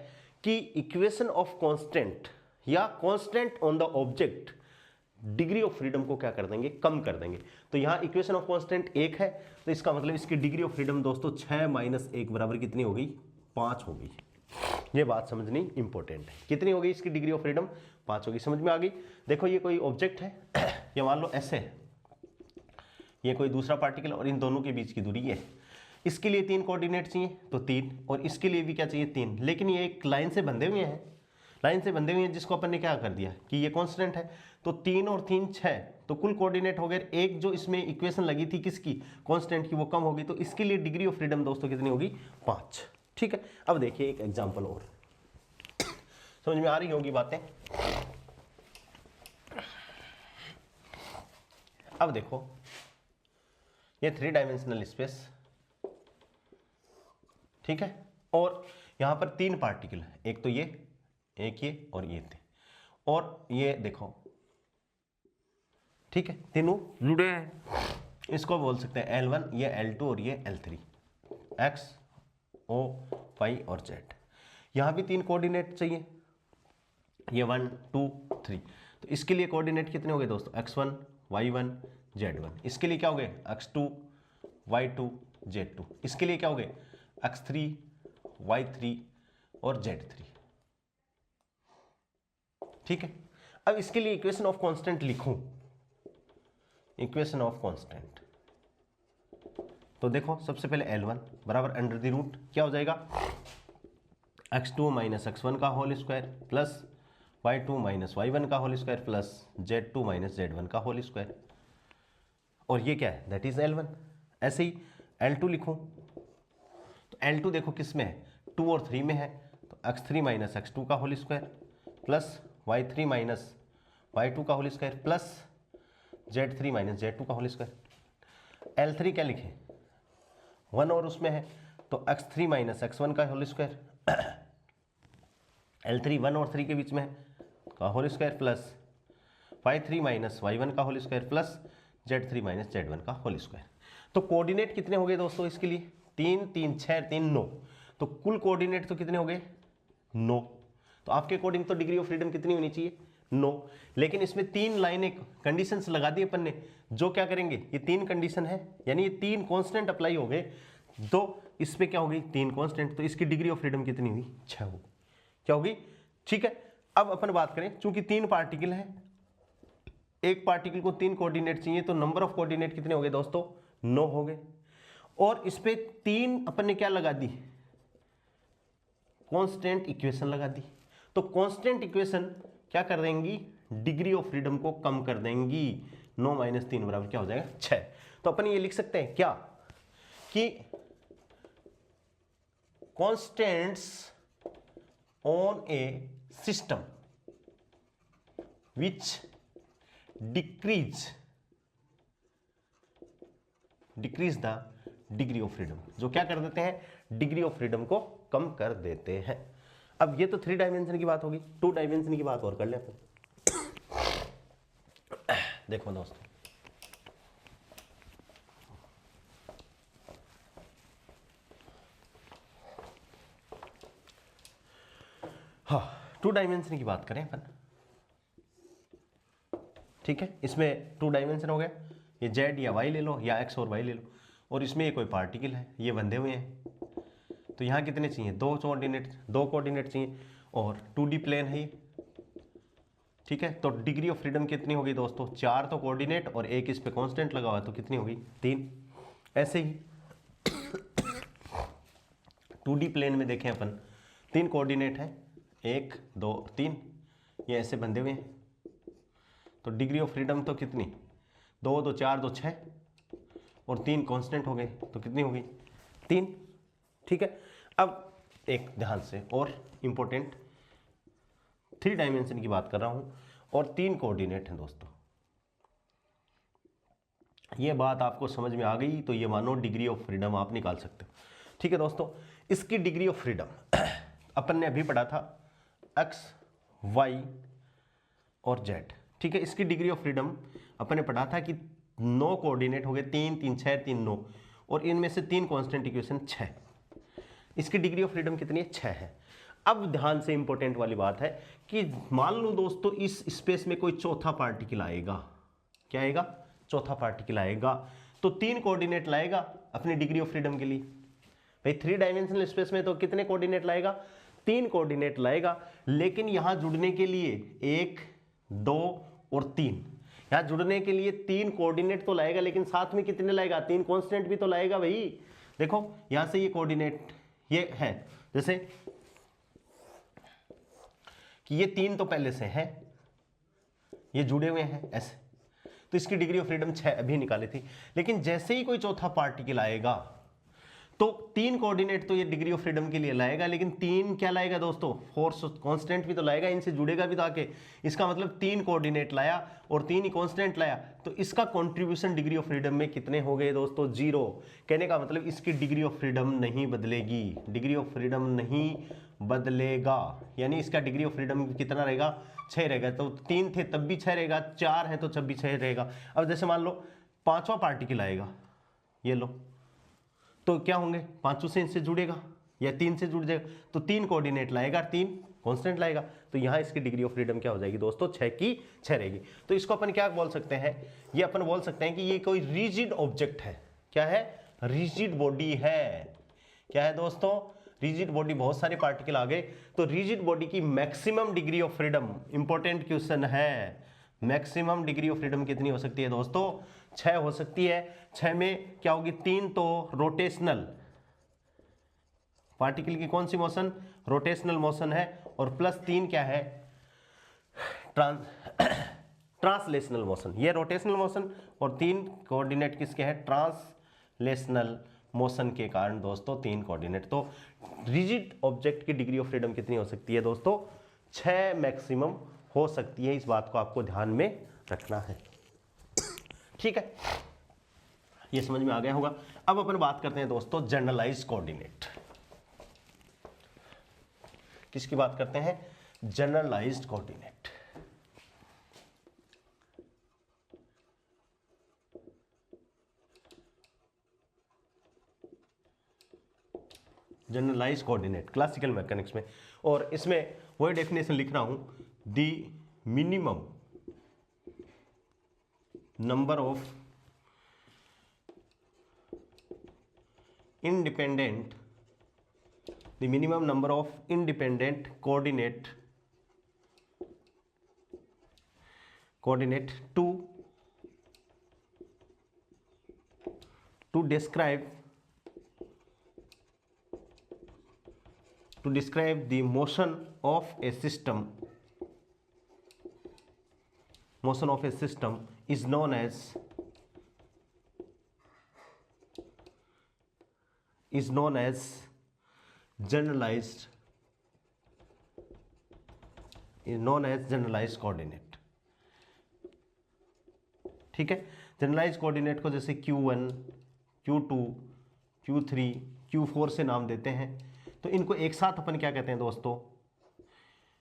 कि इक्वेशन ऑफ कांस्टेंट या constant on the object degree of freedom को क्या कर देंगे, कम कर देंगे। तो यहाँ इक्वेशन ऑफ कांस्टेंट 1 है, तो इसका मतलब इसकी डिग्री ऑफ फ्रीडम दोस्तों 6 माइनस 1 बराबर कितनी हो गई, 5 हो गई। ये बात समझनी इंपॉर्टेंट है। कितनी हो गई इसकी डिग्री ऑफ फ्रीडम, 5 होगी। समझ में आ गई? देखो ये कोई ऑब्जेक्ट है, ये मान लो ऐसे, ये कोई दूसरा पार्टिकल और इन दोनों के बीच की दूरी है। इसके लिए 3 कोऑर्डिनेट चाहिए तो 3, और इसके लिए भी क्या चाहिए 3, लेकिन ये एक लाइन से बंधे हुए हैं, लाइन से बंधे हुए हैं जिसको अपन ने क्या कर दिया कि ये कांस्टेंट है, तो 3 और 3 6, तो कुल कोऑर्डिनेट हो गए। एक जो इसमें इक्वेशन लगी थी किसकी, कांस्टेंट की, वो कम होगी, तो इसके लिए डिग्री ऑफ फ्रीडम दोस्तों कितनी होगी 5। ठीक है, अब देखिए एक एग्जांपल और, समझ में आ रही होगी बातें। अब देखो ये 3 डायमेंशनल स्पेस, ठीक है, और यहां पर 3 पार्टिकल है, एक तो ये, एक ये और ये थे, और ये देखो, ठीक है, तीनों जुड़े हैं। इसको बोल सकते हैं L1, ये L2 और ये L3, X, O, Y और Z। यहां भी 3 कोऑर्डिनेट चाहिए, ये 1 2 3, तो इसके लिए कोऑर्डिनेट कितने हो गए दोस्तों, X1 Y1 Z1। इसके लिए क्या हो गए X2 Y2 Z2। इसके लिए क्या हो गए X3 Y3 और Z3। ठीक है, अब इसके लिए इक्वेशन ऑफ कांस्टेंट लिखूं, इक्वेशन ऑफ कांस्टेंट, तो देखो सबसे पहले L1 बराबर अंडर द रूट क्या हो जाएगा, X2 माइनस X1 का whole square plus Y2 minus Y1 का whole square plus Z2 minus Z1 का होल स्क्वायर, और ये क्या है, दैट इज L1। ऐसे ही L2 लिखूं, तो L2 देखो किस में है, 2 और 3 में है, तो X3 माइनस X2 का whole square plus Y3 minus Y2 का whole square plus Z3 minus Z2 का होल स्क्वायर। L3 क्या लिखें, 1 और उसमें है, तो X3 माइनस X1 का होल स्क्वायर, L3 1 और 3 के बीच में है का whole square plus Y3 minus Y1 का whole square plus Z3 minus Z1 का होल स्क्वायर। तो कोऑर्डिनेट कितने हो गए दोस्तों इसके लिए, 3 3 6 3 9, तो कुल कोऑर्डिनेट तो कितने हो गए 9। तो आपके अकॉर्डिंग तो डिग्री ऑफ फ्रीडम कितनी होनी चाहिए 9, लेकिन इसमें 3 लाइनें कंडीशंस लगा दी अपन ने, जो क्या करेंगे, ये 3 कंडीशन है, यानी ये 3 कांस्टेंट अप्लाई हो गए, तो इस पे क्या होगी 3 कांस्टेंट, तो इसकी डिग्री ऑफ फ्रीडम कितनी हुई 6 होगी, क्या होगी। ठीक है, अब अपन बात करें, चूंकि 3 पार्टिकल है, एक पार्टिकल को 3 कोऑर्डिनेट चाहिए, तो नंबर ऑफ कोऑर्डिनेट कितने हो गए दोस्तों 9 हो गए, और इस पे 3 अपन ने क्या लगा दी, कांस्टेंट इक्वेशन लगा दी। तो कांस्टेंट इक्वेशन क्या कर देंगी, डिग्री ऑफ फ्रीडम को कम कर देंगी, 9 माइनस 3 बराबर क्या हो जाएगा 6। तो अपन ये लिख सकते हैं क्या कि constants on A system which decrease the degree of freedom, जो क्या कर देते हैं डिग्री ऑफ फ्रीडम को कम कर देते हैं। अब ये तो 3 डायमेंशन की बात होगी, 2 डायमेंशन की बात और कर ले अपन। देखो दोस्तों, हाँ 2 डायमेंशन की बात करें अपन, ठीक है, इसमें 2 डायमेंशन हो गया, ये Z या Y ले लो या X और Y ले लो, और इसमें ये कोई पार्टिकल है, ये बंधे हुए हैं, तो यहाँ कितने चाहिए 2 कोऑर्डिनेट चाहिए, और 2D प्लेन है ये, ठीक है। तो डिग्री ऑफ फ्रीडम कितनी होगी दोस्तों 4 तो कोऑर्डिनेट और एक इस पे कांस्टेंट लगा हुआ है, तो कितनी होगी 3। ऐसे ही 2D प्लेन में देखें अपन, 3 कोऑर्डिनेट है, 1 2 3, ये ऐसे बंधे हुए हैं, तो डिग्री ऑफ फ्रीडम तो कितनी 2 2 4 2 6 और 3 कांस्टेंट हो गए, तो कितनी होगी 3। ठीक है, अब एक ध्यान से और इंपॉर्टेंट 3 डायमेंशन की बात कर रहा हूं और 3 कोऑर्डिनेट हैं दोस्तों, ये बात आपको समझ में आ गई तो ये मानो डिग्री ऑफ फ्रीडम आप निकाल सकते हो। ठीक है दोस्तों, इसकी डिग्री ऑफ फ्रीडम अपन ने अभी पढ़ा था x y और z, ठीक है। इसकी डिग्री ऑफ फ्रीडम अपन ने पढ़ा था कि 9 कोऑर्डिनेट हो गए, 3 3 6 3 9, और इनमें से 3 कांस्टेंट इक्वेशन 6, इसकी डिग्री ऑफ फ्रीडम कितनी है 6 है। अब ध्यान से इंपॉर्टेंट वाली बात है कि मान लो दोस्तों इस स्पेस में कोई चौथा पार्टिकल आएगा, क्या आएगा चौथा पार्टिकल आएगा, तो 3 कोऑर्डिनेट लाएगा अपनी डिग्री ऑफ फ्रीडम के लिए। भाई 3 डायमेंशनल स्पेस में तो कितने कोऑर्डिनेट लाएगा 3 कोऑर्डिनेट लाएगा, लेकिन यहां जुड़ने के लिए 1, 2 और 3, यहां जुड़ने के लिए 3 कोऑर्डिनेट तो लाएगा, लेकिन साथ में कितने लाएगा, 3 कांस्टेंट भी तो लाएगा भाई। देखो यहां से ये कोऑर्डिनेट ये है, जैसे कि ये 3 तो पहले से है, ये जुड़े हुए हैं ऐसे, तो इसकी डिग्री ऑफ फ्रीडम 6 अभी निकाली थी। लेकिन जैसे ही कोई चौथा पार्टिकल आएगा तो 3 कोऑर्डिनेट तो ये डिग्री ऑफ फ्रीडम के लिए लाएगा, लेकिन 3 क्या लाएगा दोस्तों, फोर्स कांस्टेंट भी तो लाएगा, इनसे जुड़ेगा भी तो आके। इसका मतलब 3 कोऑर्डिनेट लाया और 3 ही कांस्टेंट लाया, तो इसका कंट्रीब्यूशन डिग्री ऑफ फ्रीडम में कितने हो गए दोस्तों, 0। कहने का मतलब इसकी डिग्री ऑफ फ्रीडम नहीं बदलेगी, डिग्री ऑफ फ्रीडम नहीं बदलेगा, यानी इसका डिग्री ऑफ फ्रीडम कितना रहेगा, 6 रहेगा। तो 3 थे तब भी 6 रहेगा, 4 है तो तब भी 6 रहेगा। अब जैसे मान लो 5वां पार्टिकल आएगा, ये लो, तो क्या होंगे, 5 से इनसे जुड़ेगा या 3 से जुड़ जाएगा, तो 3 कोऑर्डिनेट लाएगा, 3 कांस्टेंट लाएगा, तो यहां इसकी डिग्री ऑफ फ्रीडम क्या हो जाएगी दोस्तों, 6 की 6 रहेगी। तो इसको अपन क्या बोल सकते हैं, ये अपन बोल सकते हैं कि ये कोई रिजिड ऑब्जेक्ट है। क्या है, रिजिड बॉडी है। क्या है दोस्तों, रिजिड बॉडी। बहुत सारे पार्टिकल आ गए, तो रिजिड बॉडी की maximum degree of freedom, important question है, मैक्सिमम डिग्री ऑफ फ्रीडम कितनी हो सकती है दोस्तों, 6 हो सकती है। 6 में क्या होगी, 3 तो रोटेशनल, पार्टिकल की कौन सी मोशन, रोटेशनल मोशन है, और प्लस 3 क्या है, ट्रांसलेशनल मोशन, ये रोटेशनल मोशन, और 3 कोऑर्डिनेट किसके हैं, ट्रांसलेशनल मोशन के कारण दोस्तों 3 कोऑर्डिनेट। तो रिजिड ऑब्जेक्ट की डिग्री ऑफ फ्रीडम कितनी हो सकती है दोस्तों, 6 मैक्सिमम हो सकती है। इस बात को आपको ध्यान में रखना है, ठीक है, ये समझ में आ गया होगा। अब अपन बात करते हैं दोस्तों जनरलाइज्ड कोऑर्डिनेट। किसकी बात करते हैं, generalised coordinate. Generalised coordinate classical mechanics में, और इसमें वही डेफिनेशन लिख रहा हूं, the minimum number of independent, the minimum number of independent coordinate to describe the motion of a system is known as generalized coordinate. ठीक है, जनरलाइज्ड कोऑर्डिनेट को जैसे Q1, Q2, Q3, Q4 से नाम देते हैं, तो इनको एक साथ अपन क्या कहते हैं दोस्तों,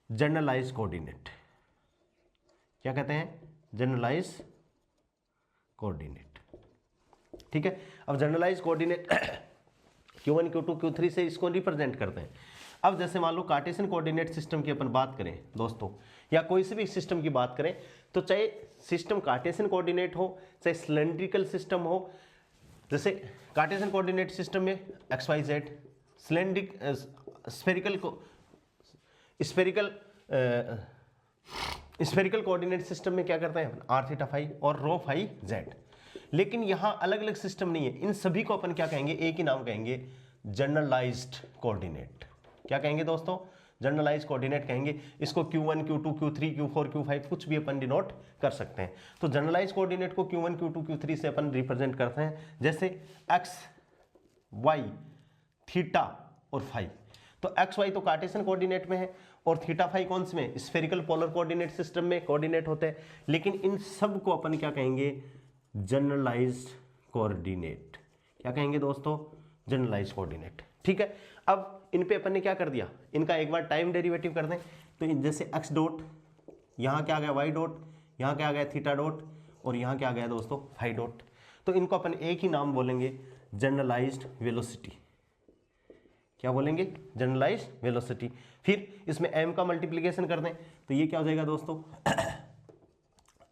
जनरलाइज्ड कोऑर्डिनेट। क्या कहते हैं, जनरलाइज्ड कोऑर्डिनेट। ठीक है, अब generalised coordinate Q1, Q2, Q3 से इसको रिप्रेजेंट करते हैं। अब जैसे मान लो कार्टेशियन कोऑर्डिनेट सिस्टम की अपन बात करें दोस्तों, या कोई से भी सिस्टम की बात करें, तो चाहे सिस्टम कार्टेशियन कोऑर्डिनेट हो, चाहे सिलेंड्रिकल सिस्टम हो, जैसे कार्टेशियन कोऑर्डिनेट सिस्टम में XYZ, सिलेंड्रिक स्फेरिकल कोऑर्डिनेट सिस्टम में क्या करते हैं अपन, R थीटा फाई और रो फाई Z। लेकिन यहां अलग अलग सिस्टम नहीं है, इन सभी को अपन क्या कहेंगे, एक ही नाम कहेंगे, जनरलाइज्ड कोऑर्डिनेट। क्या कहेंगे दोस्तों, जनरलाइज्ड कोऑर्डिनेट कहेंगे। इसको Q1, Q2, Q3, Q4, Q5 कुछ भी अपन डिनोट कर सकते हैं। तो जनरलाइज्ड कोऑर्डिनेट को Q1, Q2, Q3 से अपन रिप्रेजेंट करते हैं, जैसे x, y, थीटा और फाई। तो x, y तो कार्टेशियन कोऑर्डिनेट में है, और थीटा फाई कौन से में, स्फेरिकल पोलर कोऑर्डिनेट सिस्टम में कोऑर्डिनेट होते हैं। लेकिन इन सब को अपन क्या कहेंगे, जनरलाइज्ड कोऑर्डिनेट। क्या कहेंगे दोस्तों, जनरलाइज्ड कोऑर्डिनेट। ठीक है, अब इन पे अपन ने क्या कर दिया, इनका एक बार टाइम डेरिवेटिव कर दें, तो जैसे x डॉट, यहाँ क्या आ गया y डॉट, यहाँ क्या आ गया थीटा डॉट, और यहाँ क्या आ गया दोस्तों फाई डॉट। तो इनको अपन एक ही नाम बोलेंगे, जनरलाइज्ड वेलोसिटी। क्या बोलेंगे, जनरलाइज्ड वेलोसिटी। फिर इसमें m का मल्टीप्लिकेशन कर दें, तो ये क्या हो जाएगा दोस्तों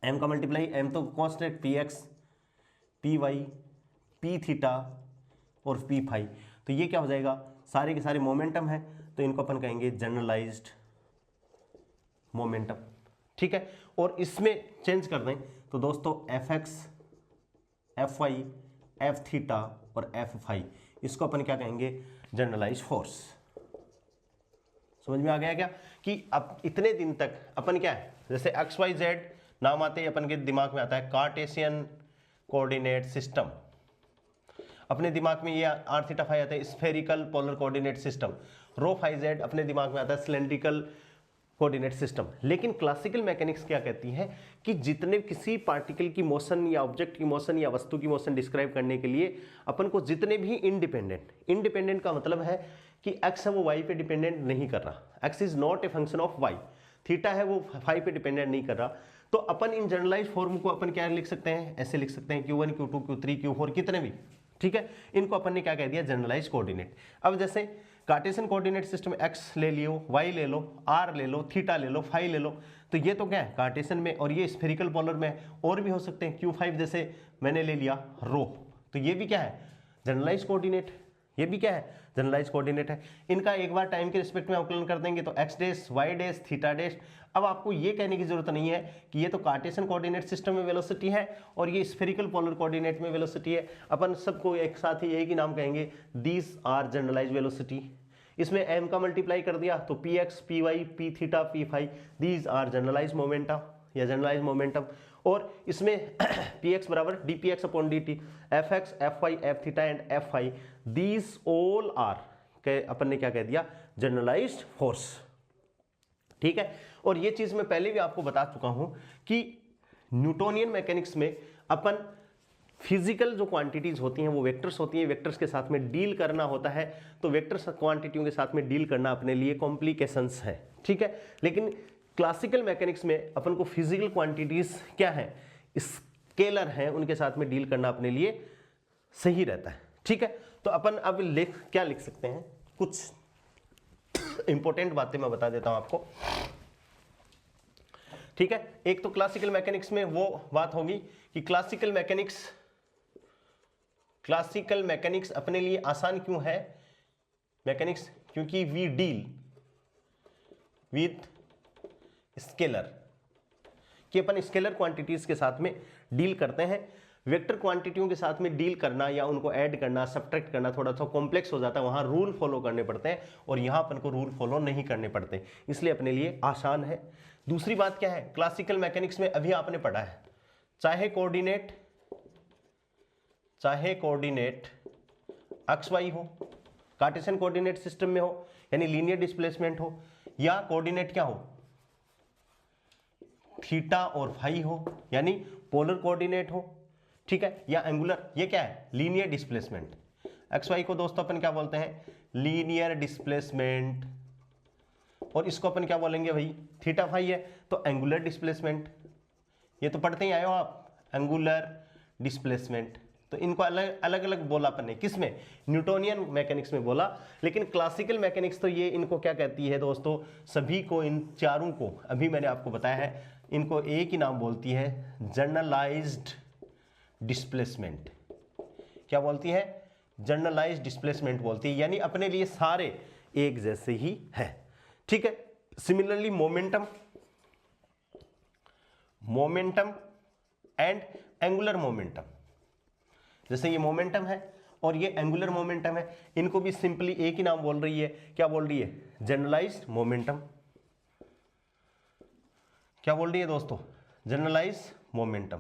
m का मल्टीप्लाई, m तो constant px, py, p theta और p फाई। तो ये क्या हो जाएगा, सारे के सारे मोमेंटम है, तो इनको अपन कहेंगे जनरलाइज्ड मोमेंटम, ठीक है। और इसमें चेंज कर दें तो दोस्तों F X, F Y, F theta और एफ फाई, इसको अपन क्या कहेंगे, जनरलाइज फोर्स। समझ में आ गया क्या कि अब इतने दिन तक अपन क्या है, जैसे एक्स वाई जेड नाम आते ही अपन के दिमाग में आता है कार्टेशियन कोऑर्डिनेट सिस्टम, अपने दिमाग में ये आर थीटा फाई आता है स्फेरिकल पोलर कोऑर्डिनेट सिस्टम, रो फाई जेड अपने दिमाग में आता है सिलेंड्रिकल कोऑर्डिनेट सिस्टम। लेकिन क्लासिकल मैकेनिक्स क्या कहती है कि जितने किसी पार्टिकल की मोशन या ऑब्जेक्ट की मोशन या वस्तु की मोशन डिस्क्राइब करने के लिए अपन को जितने भी इंडिपेंडेंट का मतलब है कि एक्स है वो वाई पे डिपेंडेंट नहीं कर रहा, X is not a function of Y, theta है वो फाई पे डिपेंडेंट नहीं कर रहा, तो अपन इन जनरलाइज फॉर्म को अपन क्या लिख सकते हैं, ऐसे लिख सकते हैं Q1 Q2 Q3 Q4 कितने भी, ठीक है। इनको अपन ने क्या कह दिया, जनरलाइज कोऑर्डिनेट। अब जैसे कार्टेशियन कोऑर्डिनेट सिस्टम एक्स ले लियो, वाई ले लो, आर ले लो, थीटा ले लो, फाई ले लो, तो ये तो क्या है कार्टेशियन में, और ये स्फेरिकल पोलर में और भी हो सकते हैं। Q5 जैसे मैंने ले लिया रो, तो ये भी क्या है जनरलाइज कोऑर्डिनेट, ये भी क्या है जनरलाइज कोऑर्डिनेट है। इनका एक बार टाइम के रिस्पेक्ट में अवकलन कर देंगे तो X dash, Y dash, theta dash. अब आपको ये कहने की जरूरत नहीं है कि ये तो कार्टेशियन कोऑर्डिनेट सिस्टम में वेलोसिटी है और ये स्फेरिकल पोलर कोऑर्डिनेट में वेलोसिटी है, अपन सबको एक साथ ही एक ही नाम कहेंगे, दीज आर जनरलाइज वेलोसिटी। इसमें m का मल्टीप्लाई कर दिया तो P X, P Y, P theta, P phi, these are generalise momentum या जनरलाइज मोमेंटम। और इसमें पी एक्स बराबर D P X upon D T, F X, F Y, F theta and F phi, these all are के अपन ने क्या कह दिया, जनरलाइज्ड फोर्स, ठीक है। और ये चीज मैं पहले भी आपको बता चुका हूं कि न्यूटोनियन मैकेनिक्स में अपन फिजिकल जो क्वांटिटीज होती हैं वो वेक्टर्स होती हैं, वेक्टर्स के साथ में डील करना होता है, तो वेक्टर्स क्वांटिटियों के साथ में डील करना अपने लिए कॉम्प्लिकेशंस है, ठीक है। लेकिन क्लासिकल मैकेनिक्स में अपन को फिजिकल क्वांटिटीज क्या है, स्केलर हैं, उनके साथ में डील करना अपने लिए सही रहता है, ठीक है। तो अपन अब क्या लिख सकते हैं, कुछ इंपॉर्टेंट बातें मैं बता देता हूं आपको, ठीक है। एक तो क्लासिकल मैकेनिक्स में वो बात होगी कि क्लासिकल मैकेनिक्स अपने लिए आसान क्यों है मैकेनिक्स, क्योंकि वी डील विथ स्केलर, कि अपन स्केलर क्वांटिटीज के साथ में डील करते हैं। वेक्टर क्वांटिटियों के साथ में डील करना या उनको ऐड करना, सब्ट्रैक्ट करना थोड़ा सा कॉम्प्लेक्स हो जाता है, वहां रूल फॉलो करने पड़ते हैं और यहां अपन को रूल फॉलो नहीं करने पड़ते, इसलिए अपने लिए आसान है। दूसरी बात क्या है, क्लासिकल मैकेनिक्स में अभी आपने पढ़ा है, चाहे कोऑर्डिनेट एक्स वाई हो, कार्टेशियन कोऑर्डिनेट सिस्टम में हो यानी लीनियर डिस्प्लेसमेंट हो, या कोऑर्डिनेट क्या हो थीटा और फाई हो यानी पोलर कोऑर्डिनेट हो, ठीक है, या एंगुलर, ये क्या है लीनियर डिस्प्लेसमेंट। एक्स वाई को दोस्तों अपन क्या बोलते हैं, लीनियर डिस्प्लेसमेंट, और इसको अपन क्या बोलेंगे भाई, थीटा फाई है तो एंगुलर डिस्प्लेसमेंट, ये तो पढ़ते ही आए हो आप, एंगुलर डिस्प्लेसमेंट। तो इनको अलग अलग बोला अपन ने, किसमें, न्यूटोनियन मैकेनिक्स में बोला। लेकिन क्लासिकल मैकेनिक्स तो ये इनको क्या कहती है दोस्तों, सभी को, इन चारों को अभी मैंने आपको बताया है, इनको एक ही नाम बोलती है, जनरलाइज्ड डिस्प्लेसमेंट। क्या बोलती है, जनरलाइज्ड डिस्प्लेसमेंट बोलती है, यानी अपने लिए सारे एक जैसे ही है, ठीक है। Similarly momentum and angular momentum, जैसे ये मोमेंटम है और ये एंगुलर मोमेंटम है, इनको भी सिंपली एक ही नाम बोल रही है, क्या बोल रही है, जनरलाइज्ड मोमेंटम। क्या बोल रही है दोस्तों, जनरलाइज मोमेंटम,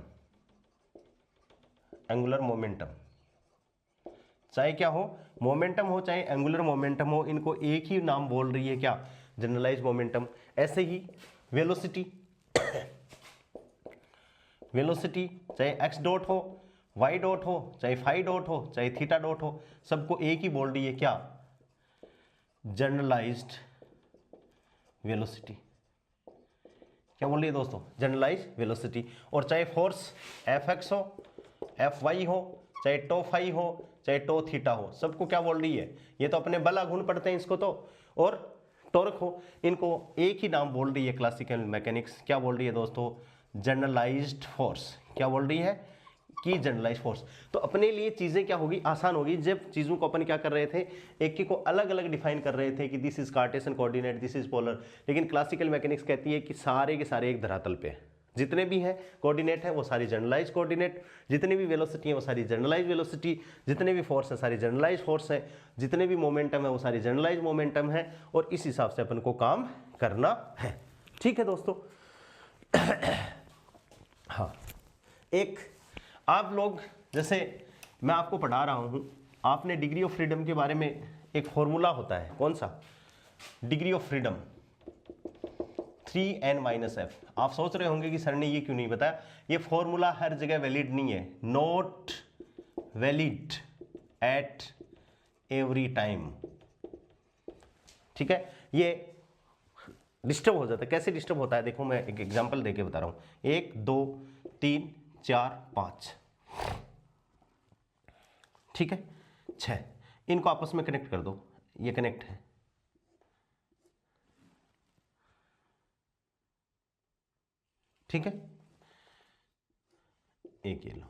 एंगुलर मोमेंटम, चाहे क्या हो, मोमेंटम हो चाहे एंगुलर मोमेंटम हो, इनको एक ही नाम बोल रही है, क्या, जनरलाइज मोमेंटम। ऐसे ही वेलोसिटी चाहे एक्स डॉट हो, वाई डॉट हो, चाहे फाई डॉट हो, चाहे थीटा डॉट हो, सबको एक ही बोल रही है, क्या, जनरलाइज्ड वेलोसिटी। क्या बोल रही है दोस्तों, जनरलाइज वेलोसिटी। और चाहे फोर्स एफ एक्स हो, एफ वाई हो, चाहे टो फाई हो, चाहे टो थीटा हो, सबको क्या बोल रही है, ये तो अपने बल गुण पढ़ते हैं इसको तो, और टॉर्क हो, इनको एक ही नाम बोल रही है क्लासिकल मैकेनिक्स, क्या बोल रही है दोस्तों, जनरलाइज्ड फोर्स। क्या बोल रही है, की जनरलाइज फोर्स। तो अपने लिए चीज़ें क्या होगी, आसान होगी जब चीज़ों को अपन क्या कर रहे थे, एक एक को अलग अलग डिफाइन कर रहे थे कि this is Cartesian coordinate, this is polar. लेकिन क्लासिकल मैकेनिक्स कहती है कि सारे के सारे एक धरातल पे हैं, जितने भी हैं कोऑर्डिनेट है वो सारी जनरलाइज कोऑर्डिनेट, जितनी भी वेलोसिटी है वो सारी जनरलाइज वेलोसिटी, जितने भी फोर्स है सारी जनरलाइज फोर्स है, जितने भी मोमेंटम है वो सारी जनरलाइज मोमेंटम है, और इस हिसाब से अपन को काम करना है। ठीक है दोस्तों। हाँ, एक आप लोग, जैसे मैं आपको पढ़ा रहा हूं, आपने डिग्री ऑफ फ्रीडम के बारे में एक फॉर्मूला होता है, कौन सा, डिग्री ऑफ फ्रीडम 3n-f। आप सोच रहे होंगे कि सर ने ये क्यों नहीं बताया। ये फॉर्मूला हर जगह वैलिड नहीं है, not valid at every time. ठीक है, ये डिस्टर्ब हो जाता है। कैसे डिस्टर्ब होता है, देखो मैं एक एग्जांपल देके बता रहा हूं। 1 2 3 4 5, ठीक है, 6, इनको आपस में कनेक्ट कर दो, ये कनेक्ट है, ठीक है, एक ये लो,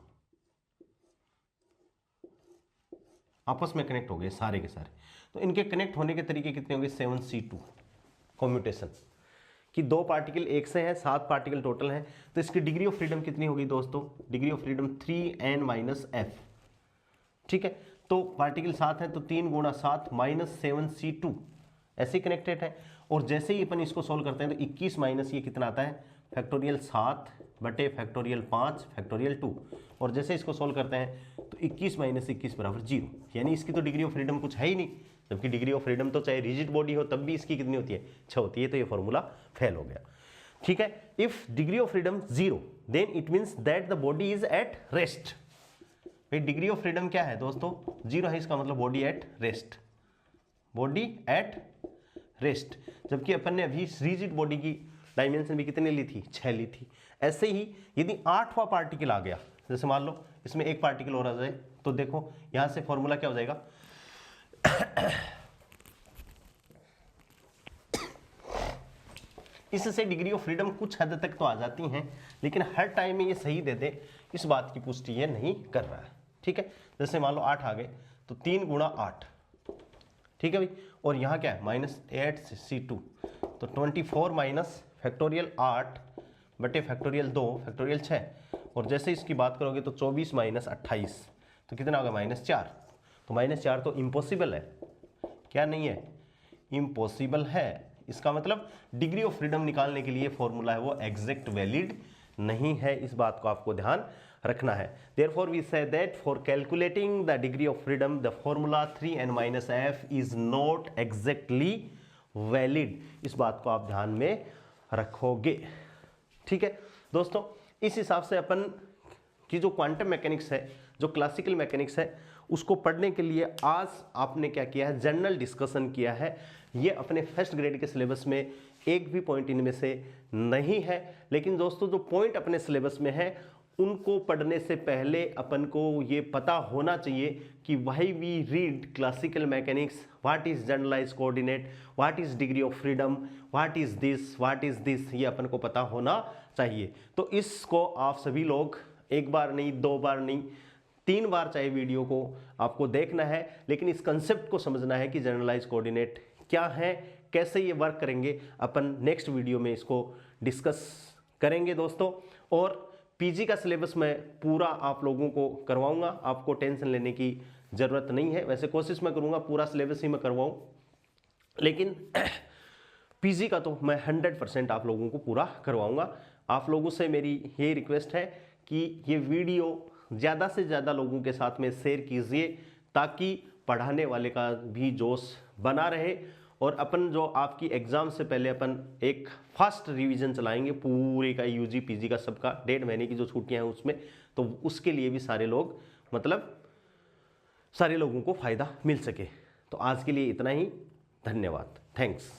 आपस में कनेक्ट हो गए सारे के सारे। तो इनके कनेक्ट होने के तरीके कितने होंगे, 7c2 कॉम्यूटेशन कि 2 पार्टिकल एक से हैं, 7 पार्टिकल टोटल हैं। तो इसकी डिग्री ऑफ फ्रीडम कितनी होगी दोस्तों, डिग्री ऑफ फ्रीडम 3n-f। ठीक है, तो पार्टिकल 7 है तो 3 गुणा 7 -7c2 ऐसे कनेक्टेड है। और जैसे ही अपन इसको सोल्व करते हैं तो 21 माइनस ये कितना आता है, फैक्टोरियल 7 बटे फैक्टोरियल 5 फैक्टोरियल 2। और जैसे इसको सोल्व करते हैं तो 21 माइनस 21 बराबर 0, यानी इसकी तो डिग्री ऑफ फ्रीडम कुछ है ही नहीं। जबकि डिग्री ऑफ फ्रीडम तो चाहे रिजिड बॉडी हो तब भी इसकी कितनी होती है, 6 होती है। तो ये फॉर्मूला फेल हो गया। ठीक है, if degree of freedom 0 then it means that the body is at rest. भाई डिग्री ऑफ फ्रीडम क्या है दोस्तों, 0 है, इसका मतलब body at rest, body at rest. जबकि अपन ने अभी रिजिड बॉडी की डायमेंशन भी कितने ली थी, 6 ली थी। ऐसे ही यदि 8वां पार्टिकल आ गया, जैसे मान लो इसमें एक पार्टिकल और आ जाए, तो देखो यहां से फॉर्मूला क्या हो जाएगा, इससे डिग्री ऑफ फ्रीडम कुछ हद तक तो आ जाती हैं, लेकिन हर टाइम में ये सही दे दे इस बात की पुष्टि ये नहीं कर रहा है। ठीक है, जैसे मान लो 8 आ गए तो 3 गुणा 8, ठीक है भाई, और यहाँ क्या है -8c2, तो 24 माइनस फैक्टोरियल 8 बटे फैक्टोरियल 2 फैक्टोरियल 6। और जैसे इसकी बात करोगे तो 24 माइनस 28, तो कितना होगा -4। तो -4 तो इम्पॉसिबल है, क्या नहीं है, इम्पॉसिबल है। इसका मतलब डिग्री ऑफ फ्रीडम निकालने के लिए फॉर्मूला है वो एग्जैक्ट वैलिड नहीं है, इस बात को आपको ध्यान रखना है। Therefore we say that for calculating the degree of freedom the formula 3n-f is not exactly valid। इस बात को आप ध्यान में रखोगे। ठीक है दोस्तों, इस हिसाब से अपन की जो क्वांटम मैकेनिक्स है, जो क्लासिकल मैकेनिक्स है, उसको पढ़ने के लिए आज आपने क्या किया है, जनरल डिस्कशन किया है। ये अपने फर्स्ट ग्रेड के सिलेबस में एक भी पॉइंट इनमें से नहीं है, लेकिन दोस्तों जो पॉइंट अपने सिलेबस में है उनको पढ़ने से पहले अपन को ये पता होना चाहिए कि why we read classical mechanics, what is generalise coordinate, what is degree of freedom, what is this, ये अपन को पता होना चाहिए। तो इसको आप सभी लोग एक बार नहीं, 2 बार नहीं, 3 बार चाहे वीडियो को आपको देखना है, लेकिन इस कंसेप्ट को समझना है कि जनरलाइज कोऑर्डिनेट क्या है, कैसे ये वर्क करेंगे। अपन नेक्स्ट वीडियो में इसको डिस्कस करेंगे दोस्तों। और पीजी का सिलेबस मैं पूरा आप लोगों को करवाऊंगा, आपको टेंशन लेने की ज़रूरत नहीं है। वैसे कोशिश मैं करूंगा पूरा सिलेबस ही मैं करवाऊं, लेकिन पीजी का तो मैं 100% आप लोगों को पूरा करवाऊंगा। आप लोगों से मेरी यही रिक्वेस्ट है कि ये वीडियो ज़्यादा से ज़्यादा लोगों के साथ में शेयर कीजिए, ताकि पढ़ाने वाले का भी जोश बना रहे। और अपन जो आपकी एग्ज़ाम से पहले अपन एक फास्ट रिवीजन चलाएंगे पूरे का, यूजी पीजी का सबका, 1.5 महीने की जो छुट्टियां हैं उसमें, तो उसके लिए भी सारे लोग, मतलब सारे लोगों को फ़ायदा मिल सके। तो आज के लिए इतना ही, धन्यवाद, थैंक्स।